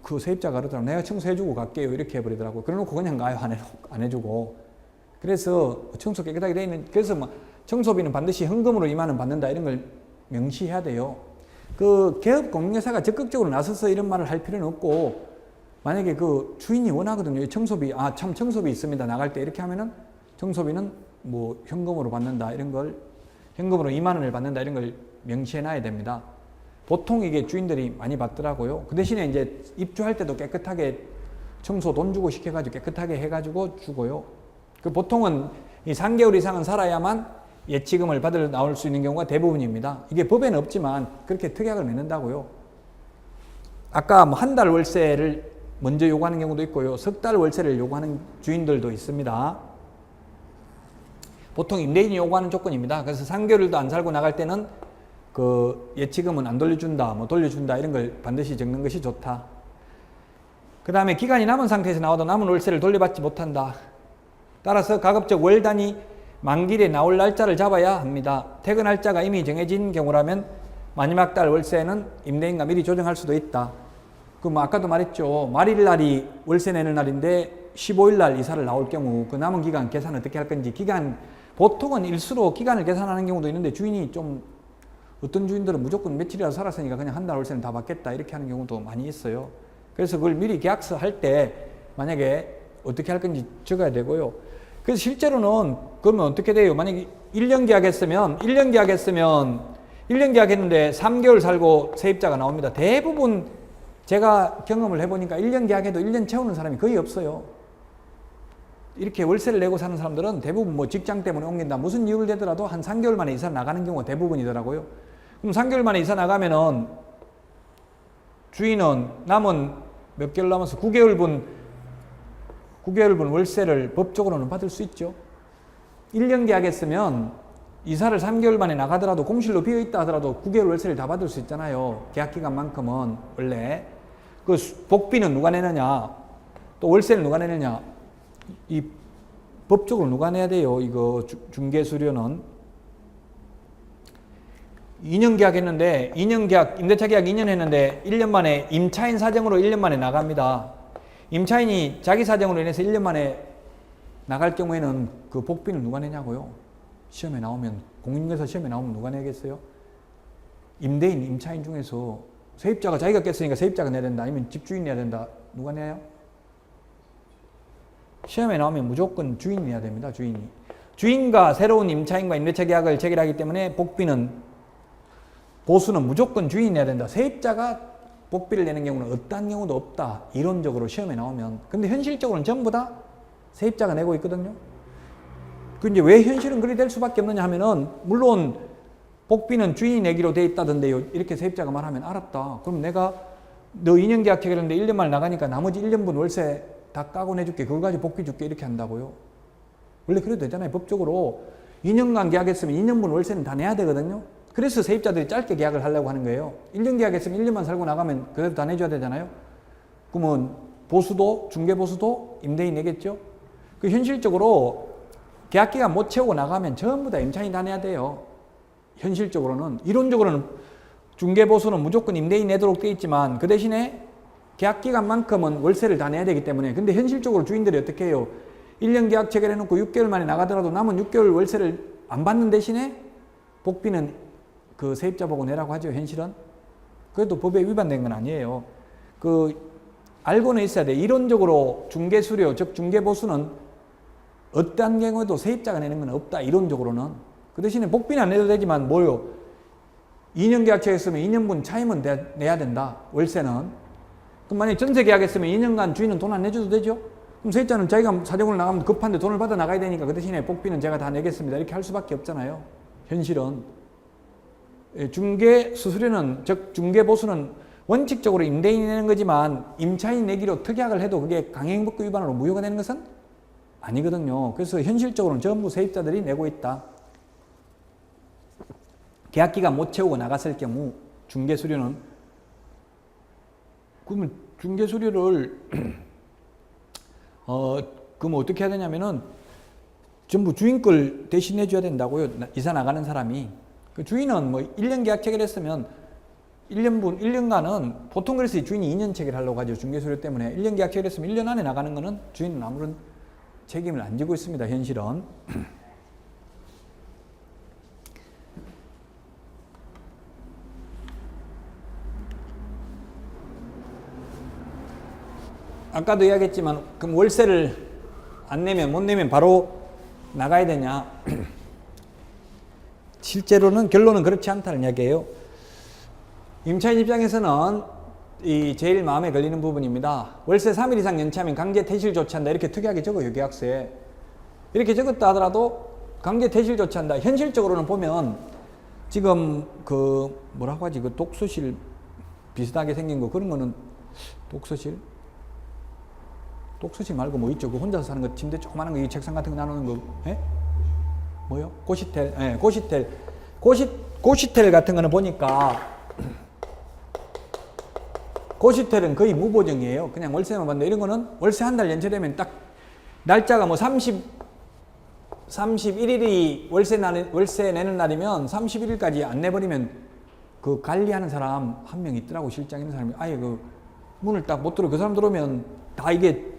그 세입자가 그러더라고요. 내가 청소해주고 갈게요. 이렇게 해버리더라고요. 그래놓고 그냥 가요. 안 해주고. 그래서 청소 깨끗하게 돼 있는, 그래서 뭐 청소비는 반드시 현금으로 2만 원 받는다 이런 걸 명시해야 돼요. 그 개업공인중개사가 적극적으로 나서서 이런 말을 할 필요는 없고, 만약에 그 주인이 원하거든요. 청소비, 참 청소비 있습니다. 나갈 때 이렇게 하면은 청소비는 뭐 현금으로 받는다 이런 걸, 현금으로 2만 원을 받는다 이런 걸 명시해 놔야 됩니다. 보통 이게 주인들이 많이 받더라고요. 그 대신에 이제 입주할 때도 깨끗하게 청소 돈 주고 시켜가지고 깨끗하게 해가지고 주고요. 그 보통은 이 3개월 이상은 살아야만 예치금을 받을 나올 수 있는 경우가 대부분입니다. 이게 법에는 없지만 그렇게 특약을 맺는다고요. 아까 뭐 한 달 월세를 먼저 요구하는 경우도 있고요. 석 달 월세를 요구하는 주인들도 있습니다. 보통 임대인이 요구하는 조건입니다. 그래서 3개월도 안 살고 나갈 때는 그 예치금은 안 돌려준다, 뭐 돌려준다 이런 걸 반드시 적는 것이 좋다. 그 다음에 기간이 남은 상태에서 나와도 남은 월세를 돌려받지 못한다. 따라서 가급적 월 단위 만기일에 나올 날짜를 잡아야 합니다. 퇴근 날짜가 이미 정해진 경우라면 마지막 달 월세는 임대인과 미리 조정할 수도 있다. 그럼 아까도 말했죠. 말일날이 월세 내는 날인데 15일날 이사를 나올 경우 그 남은 기간 계산 어떻게 할 건지, 기간 보통은 일수로 기간을 계산하는 경우도 있는데 주인이 좀, 어떤 주인들은 무조건 며칠이라도 살았으니까 그냥 한 달 월세는 다 받겠다 이렇게 하는 경우도 많이 있어요. 그래서 그걸 미리 계약서 할 때 만약에 어떻게 할 건지 적어야 되고요. 그래서 실제로는 그러면 어떻게 돼요? 만약에 1년 계약했으면 1년 계약했는데 3개월 살고 세입자가 나옵니다. 대부분 제가 경험을 해보니까 1년 계약해도 1년 채우는 사람이 거의 없어요. 이렇게 월세를 내고 사는 사람들은 대부분 뭐 직장 때문에 옮긴다, 무슨 이유를 대더라도 한 3개월 만에 이사 나가는 경우가 대부분이더라고요. 그럼 3개월 만에 이사 나가면은 주인은 남은 몇 개월 남아서 9개월분 월세를 법적으로는 받을 수 있죠. 1년 계약했으면 이사를 3개월 만에 나가더라도 공실로 비어있다 하더라도 9개월 월세를 다 받을 수 있잖아요. 계약기간만큼은 원래. 그 복비는 누가 내느냐, 또 월세는 누가 내느냐, 이 법적으로 누가 내야 돼요. 이거 중개수료는 2년 계약했는데, 2년 계약, 임대차 계약 2년 했는데 1년 만에 임차인 사정으로 1년 만에 나갑니다. 임차인이 자기 사정으로 인해서 1년 만에 나갈 경우에는 그 복비는 누가 내냐고요. 시험에 나오면, 공인중개사 시험에 나오면 누가 내겠어요? 임대인, 임차인 중에서 세입자가 자기가 깼으니까 세입자가 내야 된다, 아니면 집주인 내야 된다, 누가 내요? 시험에 나오면 무조건 주인이 내야 됩니다. 주인과 새로운 임차인과 임대차 계약을 체결하기 때문에 복비는, 보수는 무조건 주인이 내야 된다. 세입자가 복비를 내는 경우는 어떠한 경우도 없다. 이론적으로 시험에 나오면. 근데 현실적으로는 전부 다 세입자가 내고 있거든요. 그 이제 왜 현실은 그리 될 수밖에 없느냐 하면은, 물론 복비는 주인이 내기로 돼 있다던데요. 이렇게 세입자가 말하면 알았다. 그럼 내가 너 2년 계약 체결했는데 1년 만에 나가니까 나머지 1년분 월세 다 까고 내줄게. 그걸 가지고 복비 줄게. 이렇게 한다고요. 원래 그래도 되잖아요. 법적으로 2년간 계약했으면 2년분 월세는 다 내야 되거든요. 그래서 세입자들이 짧게 계약을 하려고 하는 거예요. 1년 계약했으면 1년만 살고 나가면 그래도 다 내줘야 되잖아요. 그러면 보수도, 중개보수도 임대인 내겠죠. 그 현실적으로 계약기간 못 채우고 나가면 전부 다 임차인이 다 내야 돼요. 현실적으로는. 이론적으로는 중개보수는 무조건 임대인 내도록 되어 있지만 그 대신에 계약기간만큼은 월세를 다 내야 되기 때문에. 근데 현실적으로 주인들이 어떻게 해요? 1년 계약 체결해놓고 6개월 만에 나가더라도 남은 6개월 월세를 안 받는 대신에 복비는 그 세입자 보고 내라고 하죠, 현실은. 그래도 법에 위반된 건 아니에요. 알고는 있어야 돼. 이론적으로 중개수료, 즉 중개보수는 어떠한 경우에도 세입자가 내는 건 없다, 이론적으로는. 그 대신에 복비는 안 내도 되지만 뭐요? 2년 계약 체결했으면 2년분 차임은 내야 된다, 월세는. 그럼 만약에 전세 계약했으면 2년간 주인은 돈 안 내줘도 되죠? 그럼 세입자는 자기가 사정으로 나가면 급한데 돈을 받아 나가야 되니까 그 대신에 복비는 제가 다 내겠습니다, 이렇게 할 수밖에 없잖아요, 현실은. 중개 수수료는, 즉 중개보수는 원칙적으로 임대인이 내는 거지만 임차인 내기로 특약을 해도 그게 강행법규 위반으로 무효가 되는 것은 아니거든요. 그래서 현실적으로는 전부 세입자들이 내고 있다. 계약기간 못 채우고 나갔을 경우 중개수료는, 그러면 중개수료를 그럼 어떻게 해야 되냐면은 전부 주인 걸 대신해 줘야 된다고요, 이사 나가는 사람이. 그 주인은 뭐 1년 계약 체결했으면 1년간은 보통 그래서 주인이 2년 체결하려고 하죠, 중개수료 때문에. 1년 계약 체결했으면 1년 안에 나가는 거는 주인은 아무런 책임을 안 지고 있습니다, 현실은. 아까도 이야기했지만 그럼 월세를 안 내면, 못 내면 바로 나가야 되냐? 실제로는 결론은 그렇지 않다는 이야기예요. 임차인 입장에서는 이 제일 마음에 걸리는 부분입니다. 월세 3일 이상 연체하면 강제 퇴실 조치한다, 이렇게 특이하게 적어요, 계약서에. 이렇게 적었다 하더라도 강제 퇴실 조치한다. 현실적으로는 보면 지금 뭐라고 하지, 독서실 비슷하게 생긴 거, 그런 거는 독서실 말고 뭐 있죠? 혼자서 사는 거, 침대 조그마한 거, 이 책상 같은 거 나누는 거, 예? 뭐요? 고시텔. 예, 고시텔 같은 거는 보니까 고시텔은 거의 무보증이에요. 그냥 월세만 받는데, 이런 거는 월세 한 달 연체되면 딱 날짜가 뭐 31일이 월세 내는 날이면 31일까지 안 내버리면 그 관리하는 사람 한 명 있더라고, 실장 있는 사람이. 아예 그 문을 딱 못 들어. 그 사람 들어오면 다 이게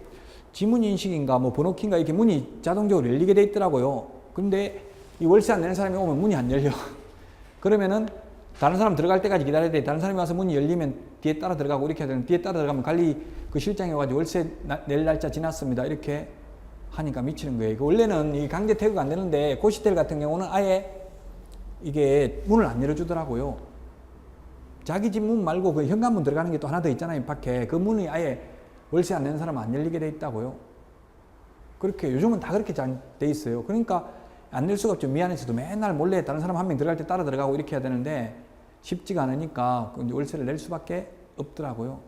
지문 인식인가 뭐 번호키인가 이렇게 문이 자동적으로 열리게 돼 있더라고요. 근데 이 월세 안 내는 사람이 오면 문이 안 열려. 그러면은 다른 사람 들어갈 때까지 기다려야 돼. 다른 사람이 와서 문이 열리면 뒤에 따라 들어가고 이렇게 해야 되는. 뒤에 따라 들어가면 관리 그 실장이 와가지고 월세 낼 날짜 지났습니다, 이렇게 하니까 미치는 거예요. 원래는 이 강제 퇴거가 안 되는데 고시텔 같은 경우는 아예 이게 문을 안 열어주더라고요. 자기 집 문 말고 그 현관문 들어가는 게 또 하나 더 있잖아요, 밖에. 그 문이 아예 월세 안 내는 사람은 안 열리게 돼 있다고요. 그렇게 요즘은 다 그렇게 돼 있어요. 그러니까 안 낼 수가 없죠. 미안해서도 맨날 몰래 다른 사람 한 명 들어갈 때 따라 들어가고 이렇게 해야 되는데 쉽지가 않으니까 월세를 낼 수밖에 없더라고요.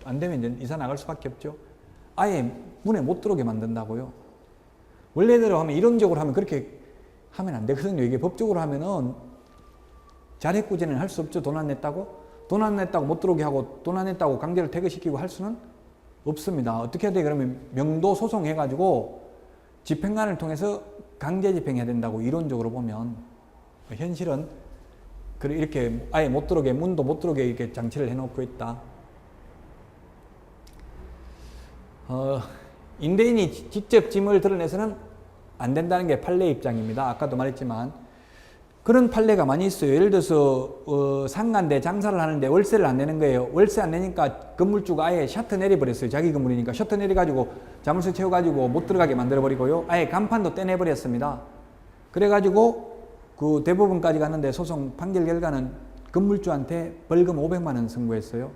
안 되면 이제 이사 나갈 수밖에 없죠. 아예 문에 못 들어오게 만든다고요. 원래대로 하면, 이론적으로 하면 그렇게 하면 안 되거든요. 이게 법적으로 하면은 자력구제는 할 수 없죠. 돈 안 냈다고 못 들어오게 하고, 돈 안 냈다고 강제로 퇴거시키고 할 수는 없습니다. 어떻게 해야 돼? 그러면 명도 소송해가지고 집행관을 통해서 강제 집행해야 된다고, 이론적으로 보면. 현실은 이렇게 아예 못 들어오게, 문도 못 들어오게 이렇게 장치를 해놓고 있다. 임대인이 직접 짐을 드러내서는 안 된다는 게 판례 입장입니다. 아까도 말했지만 그런 판례가 많이 있어요. 예를 들어서 상가인데 장사를 하는데 월세를 안 내는 거예요. 월세 안 내니까 건물주가 아예 셔터 내려버렸어요. 자기 건물이니까 셔터 내려가지고 자물쇠 채워가지고 못 들어가게 만들어버리고요. 아예 간판도 떼내버렸습니다. 그래가지고 그 대법원까지 갔는데 소송 판결 결과는 건물주한테 벌금 500만 원 선고했어요.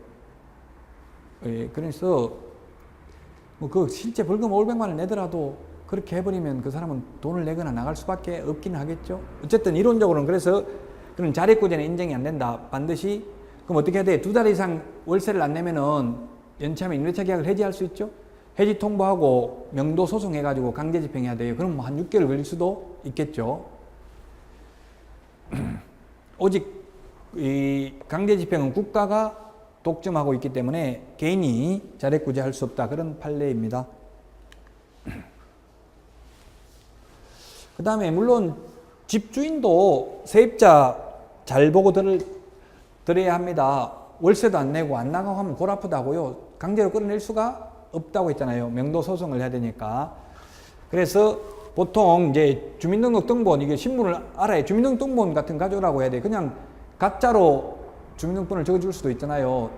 예, 그래서 그 실제 벌금 500만 원 내더라도 그렇게 해버리면 그 사람은 돈을 내거나 나갈 수밖에 없긴 하겠죠. 어쨌든 이론적으로는 그래서 그런 자력구제는 인정이 안 된다. 반드시. 그럼 어떻게 해야 돼? 2달 이상 월세를 안 내면은 연체하면 임대차 계약을 해지할 수 있죠. 해지 통보하고 명도 소송해가지고 강제 집행해야 돼요. 그럼 뭐 한 6개월 걸릴 수도 있겠죠. 오직 이 강제 집행은 국가가 독점하고 있기 때문에 개인이 자력구제할 수 없다. 그런 판례입니다. 그 다음에 물론 집주인도 세입자 잘 보고 들어야 합니다. 월세도 안 내고 안 나가고 하면 골 아프다고요. 강제로 끌어낼 수가 없다고 했잖아요. 명도 소송을 해야 되니까. 그래서 보통 이제 주민등록등본, 이게 신분을 알아야 주민등록등본 같은 거 가져오라고 해야 돼. 그냥 가짜로 주민등록번호를 적어줄 수도 있잖아요.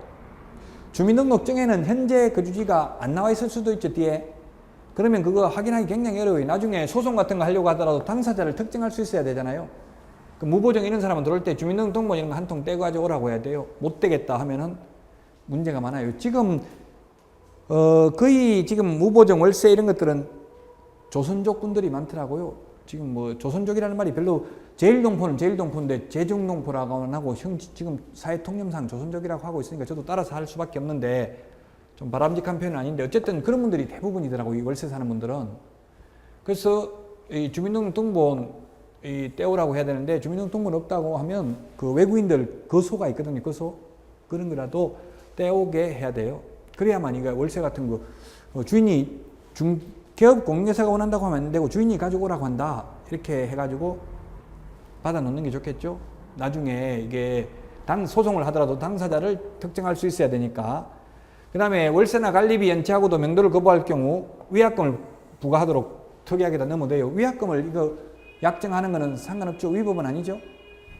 주민등록증에는 현재 거주지가 안 나와 있을 수도 있죠, 뒤에. 그러면 그거 확인하기 굉장히 어려워요. 나중에 소송 같은 거 하려고 하더라도 당사자를 특정할 수 있어야 되잖아요. 그 무보정 이런 사람은 들어올 때 주민등록등본 이런 거 한 통 떼고 가져오라고 해야 돼요. 못 되겠다 하면은 문제가 많아요. 지금 거의 지금 무보정 월세 이런 것들은 조선족 분들이 많더라고요. 지금 뭐 조선족이라는 말이 별로, 제일동포는 제일동포인데 제중동포라고는 하고 지금 사회통념상 조선족이라고 하고 있으니까 저도 따라서 할 수밖에 없는데, 좀 바람직한 표현은 아닌데 어쨌든 그런 분들이 대부분이더라고요. 이 월세 사는 분들은. 그래서 이 주민등록등본 떼오라고 해야 되는데, 주민등록등본 없다고 하면 그 외국인들 거소가 있거든요. 거소. 그런 거라도 떼오게 해야 돼요. 그래야만 이거 월세 같은 거 주인이 개업 공인중개사가 원한다고 하면 안 되고 주인이 가지고 오라고 한다. 이렇게 해가지고 받아 놓는 게 좋겠죠. 나중에 이게 소송을 하더라도 당사자를 특정할 수 있어야 되니까. 그 다음에 월세나 관리비 연체하고도 명도를 거부할 경우 위약금을 부과하도록 특이하게다 넣으면 돼요. 위약금을 이거 약정하는 거는 상관없죠. 위법은 아니죠.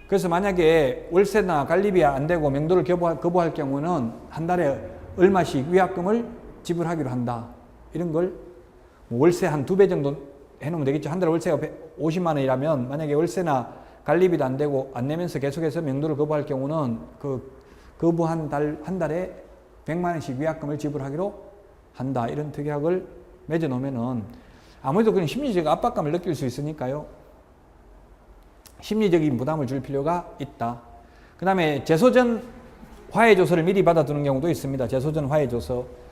그래서 만약에 월세나 관리비 안 되고 명도를 거부할 경우는 한 달에 얼마씩 위약금을 지불하기로 한다. 이런 걸 월세 한 2배 정도 해놓으면 되겠죠. 한 달에 월세가 50만 원이라면 만약에 월세나 관리비도 안 되고 안 내면서 계속해서 명도를 거부할 경우는 그 거부한 한 달에 100만 원씩 위약금을 지불하기로 한다. 이런 특약을 맺어놓으면은 아무래도 그런 심리적 압박감을 느낄 수 있으니까요. 심리적인 부담을 줄 필요가 있다. 그 다음에 재소전 화해조서를 미리 받아두는 경우도 있습니다. 재소전 화해조서.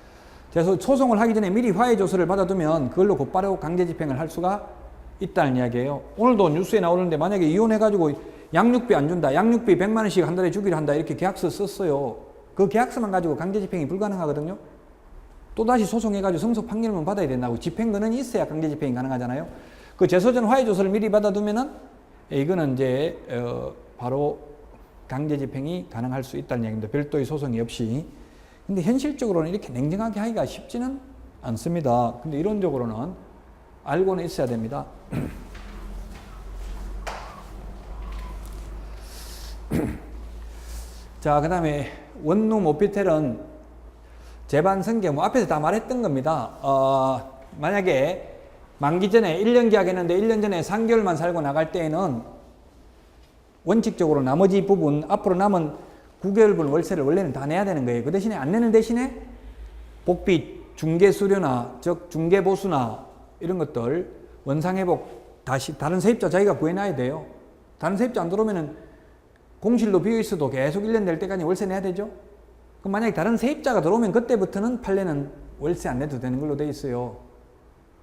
소송을 하기 전에 미리 화해조서를 받아두면 그걸로 곧바로 강제집행을 할 수가 있다는 이야기예요. 오늘도 뉴스에 나오는데 만약에 이혼해가지고 양육비 안 준다. 양육비 100만 원씩 한 달에 주기로 한다. 이렇게 계약서 썼어요. 그 계약서만 가지고 강제집행이 불가능하거든요. 또다시 소송해가지고 성소 판결문 받아야 된다고. 집행권은 있어야 강제집행이 가능하잖아요. 그 재소전 화해조서를 미리 받아두면은 이거는 이제 바로 강제집행이 가능할 수 있다는 얘기입니다. 별도의 소송이 없이. 근데 현실적으로는 이렇게 냉정하게 하기가 쉽지는 않습니다. 근데 이론적으로는 알고는 있어야 됩니다. 자, 그 다음에 원룸 오피스텔은 재반 승계, 뭐 앞에서 다 말했던 겁니다. 만약에 만기 전에 1년 계약했는데 1년 전에 3개월만 살고 나갈 때에는 원칙적으로 나머지 부분, 앞으로 남은 9개월분 월세를 원래는 다 내야 되는 거예요. 그 대신에 안 내는 대신에 복비, 중개수료나 즉 중개보수나 이런 것들 원상회복 다시 다른 세입자 자기가 구해놔야 돼요. 다른 세입자 안 들어오면은 공실로 비어 있어도 계속 1년 될 때까지 월세 내야 되죠. 그럼 만약에 다른 세입자가 들어오면 그때부터는 판례는 월세 안 내도 되는 걸로 돼 있어요.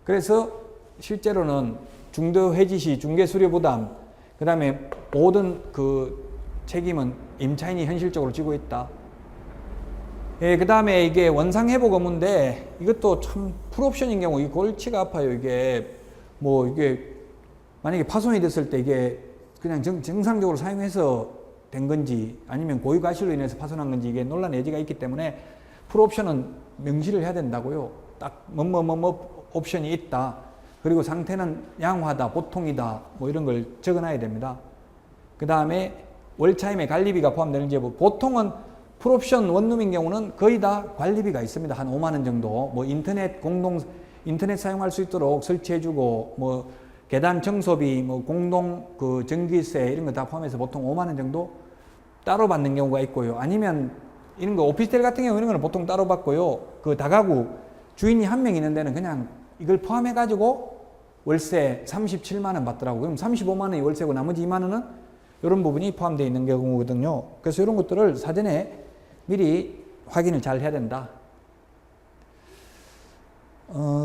그래서 실제로는 중도 해지 시 중개수료 부담, 그 다음에 모든 그 책임은 임차인이 현실적으로 지고 있다. 예, 그 다음에 이게 원상회복 의무인데 이것도 참 풀옵션인 경우 이 골치가 아파요. 이게 뭐 이게 만약에 파손이 됐을 때 이게 그냥 정상적으로 사용해서 된 건지 아니면 고유가실로 인해서 파손한 건지 이게 논란의 여지가 있기 때문에 풀옵션은 명시를 해야 된다고요. 딱 뭐뭐뭐뭐 옵션이 있다. 그리고 상태는 양호하다, 보통이다, 뭐 이런 걸 적어놔야 됩니다. 그 다음에 월차임에 관리비가 포함되는지, 보통은 풀옵션 원룸인 경우는 거의 다 관리비가 있습니다. 한 5만 원 정도. 뭐 인터넷 사용할 수 있도록 설치해주고, 뭐 계단 청소비, 뭐 공동 그 전기세 이런 거 다 포함해서 보통 5만 원 정도 따로 받는 경우가 있고요. 아니면 이런 거 오피스텔 같은 경우 이런 거는 보통 따로 받고요. 그 다가구 주인이 한 명 있는 데는 그냥 이걸 포함해가지고 월세 37만 원 받더라고요. 그럼 35만 원이 월세고 나머지 2만 원은 이런 부분이 포함되어 있는 경우거든요. 그래서 이런 것들을 사전에 미리 확인을 잘 해야 된다.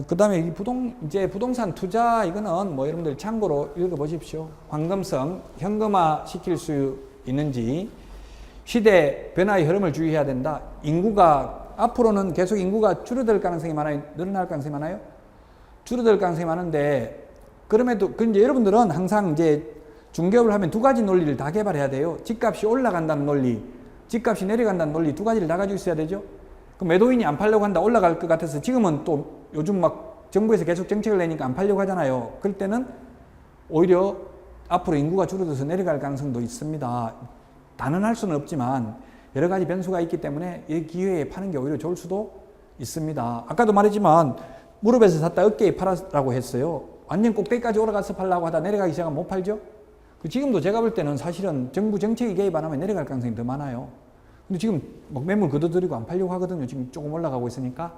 그다음에 이제 부동산 투자 이거는 뭐 여러분들 참고로 읽어보십시오. 황금성 현금화 시킬 수 있는지, 시대 변화의 흐름을 주의해야 된다. 인구가 앞으로는 계속 인구가 줄어들 가능성이 많아요? 늘어날 가능성이 많아요? 줄어들 가능성이 많은데, 그럼에도 이제 여러분들은 항상 이제 중개업을 하면 두 가지 논리를 다 개발해야 돼요. 집값이 올라간다는 논리, 집값이 내려간다는 논리, 두 가지를 다 가지고 있어야 되죠. 그 매도인이 안 팔려고 한다, 올라갈 것 같아서, 지금은 또 요즘 막 정부에서 계속 정책을 내니까 안 팔려고 하잖아요. 그럴 때는 오히려 앞으로 인구가 줄어들어서 내려갈 가능성도 있습니다. 단언할 수는 없지만 여러 가지 변수가 있기 때문에 이 기회에 파는 게 오히려 좋을 수도 있습니다. 아까도 말했지만 무릎에서 샀다 어깨에 팔았라고 했어요. 완전 꼭대기까지 올라가서 팔라고 하다 내려가기 시작하면 못 팔죠. 지금도 제가 볼 때는 사실은 정부 정책이 개입 안 하면 내려갈 가능성이 더 많아요. 근데 지금 막 매물 걷어들이고 안 팔려고 하거든요. 지금 조금 올라가고 있으니까.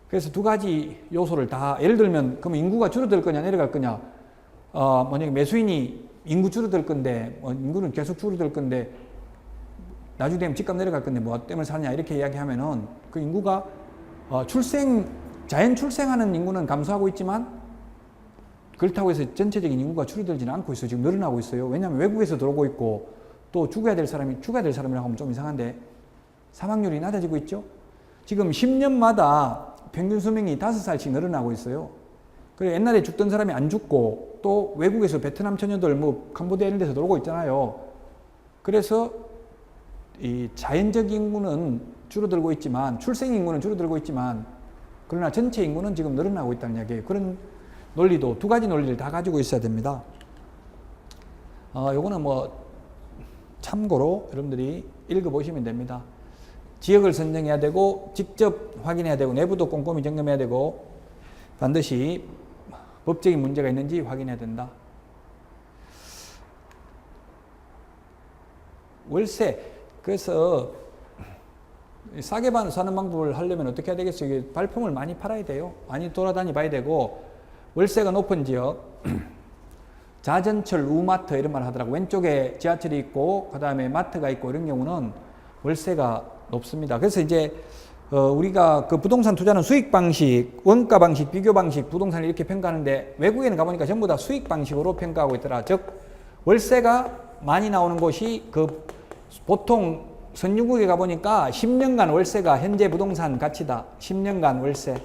그래서 두 가지 요소를 다, 예를 들면 그럼 인구가 줄어들 거냐 내려갈 거냐, 만약에 매수인이 인구 줄어들 건데, 인구는 계속 줄어들 건데 나중에 되면 집값 내려갈 건데 뭐 때문에 사냐 이렇게 이야기하면은, 그 인구가 자연 출생하는 인구는 감소하고 있지만 그렇다고 해서 전체적인 인구가 줄어들지는 않고 있어요. 지금 늘어나고 있어요. 왜냐하면 외국에서 들어오고 있고, 또 죽어야 될 사람이라고 하면 좀 이상한데 사망률이 낮아지고 있죠. 지금 10년마다 평균 수명이 5살씩 늘어나고 있어요. 그리고 옛날에 죽던 사람이 안 죽고, 또 외국에서 베트남 처녀들 뭐 캄보디아 이런 데서 들어오고 있잖아요. 그래서 이 자연적 인구는 줄어들고 있지만, 출생 인구는 줄어들고 있지만, 그러나 전체 인구는 지금 늘어나고 있다는 이야기예요. 그런 논리도, 두 가지 논리를 다 가지고 있어야 됩니다. 요거는 뭐 참고로 여러분들이 읽어보시면 됩니다. 지역을 선정해야 되고, 직접 확인해야 되고, 내부도 꼼꼼히 점검해야 되고, 반드시 법적인 문제가 있는지 확인해야 된다. 월세. 그래서 싸게 사는 방법을 하려면 어떻게 해야 되겠어요? 이게 발품을 많이 팔아야 돼요. 많이 돌아다니 봐야 되고, 월세가 높은 지역, 자전철, 우마트 이런 말 하더라고. 왼쪽에 지하철이 있고 그 다음에 마트가 있고 이런 경우는 월세가 높습니다. 그래서 이제 우리가 그 부동산 투자는 수익 방식, 원가 방식, 비교 방식, 부동산을 이렇게 평가하는데, 외국에는 가보니까 전부 다 수익 방식으로 평가하고 있더라. 즉 월세가 많이 나오는 곳이, 그 보통 선진국에 가보니까 10년간 월세가 현재 부동산 가치다. 10년간 월세.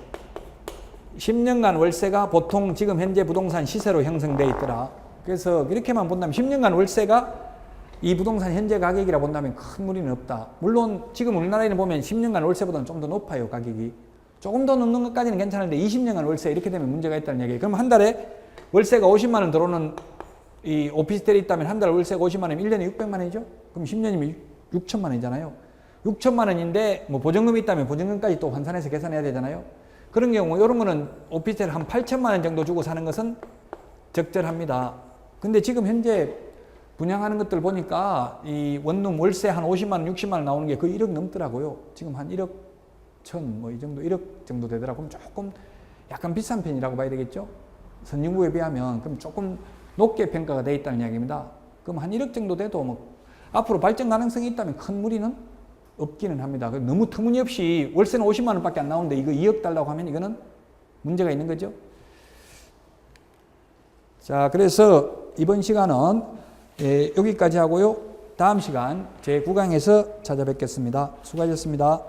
10년간 월세가 보통 지금 현재 부동산 시세로 형성되어 있더라. 그래서 이렇게만 본다면 10년간 월세가 이 부동산 현재 가격이라 본다면 큰 무리는 없다. 물론 지금 우리나라에는 보면 10년간 월세보다는 좀 더 높아요, 가격이. 조금 더 높는 것까지는 괜찮은데 20년간 월세 이렇게 되면 문제가 있다는 얘기예요. 그럼 한 달에 월세가 50만 원 들어오는 이 오피스텔이 있다면 한 달에 월세가 50만 원이면 1년에 600만 원이죠? 그럼 10년이면 6천만 원이잖아요. 6천만 원인데 뭐 보증금이 있다면 보증금까지 또 환산해서 계산해야 되잖아요. 그런 경우 이런 거는 오피스텔 한 8천만 원 정도 주고 사는 것은 적절합니다. 근데 지금 현재 분양하는 것들 보니까 이 원룸 월세 한 50만 원, 60만 원 나오는 게 거의 1억 넘더라고요. 지금 한 1억 천 뭐 이 정도, 1억 정도 되더라고요. 그럼 조금 약간 비싼 편이라고 봐야 되겠죠? 선진국에 비하면. 그럼 조금 높게 평가가 돼 있다는 이야기입니다. 그럼 한 1억 정도 돼도 뭐 앞으로 발전 가능성이 있다면 큰 무리는 없기는 합니다. 너무 터무니없이 월세는 50만 원밖에 안 나오는데 이거 2억 달라고 하면 이거는 문제가 있는 거죠. 자, 그래서 이번 시간은 여기까지 하고요. 다음 시간 제9강에서 찾아뵙겠습니다. 수고하셨습니다.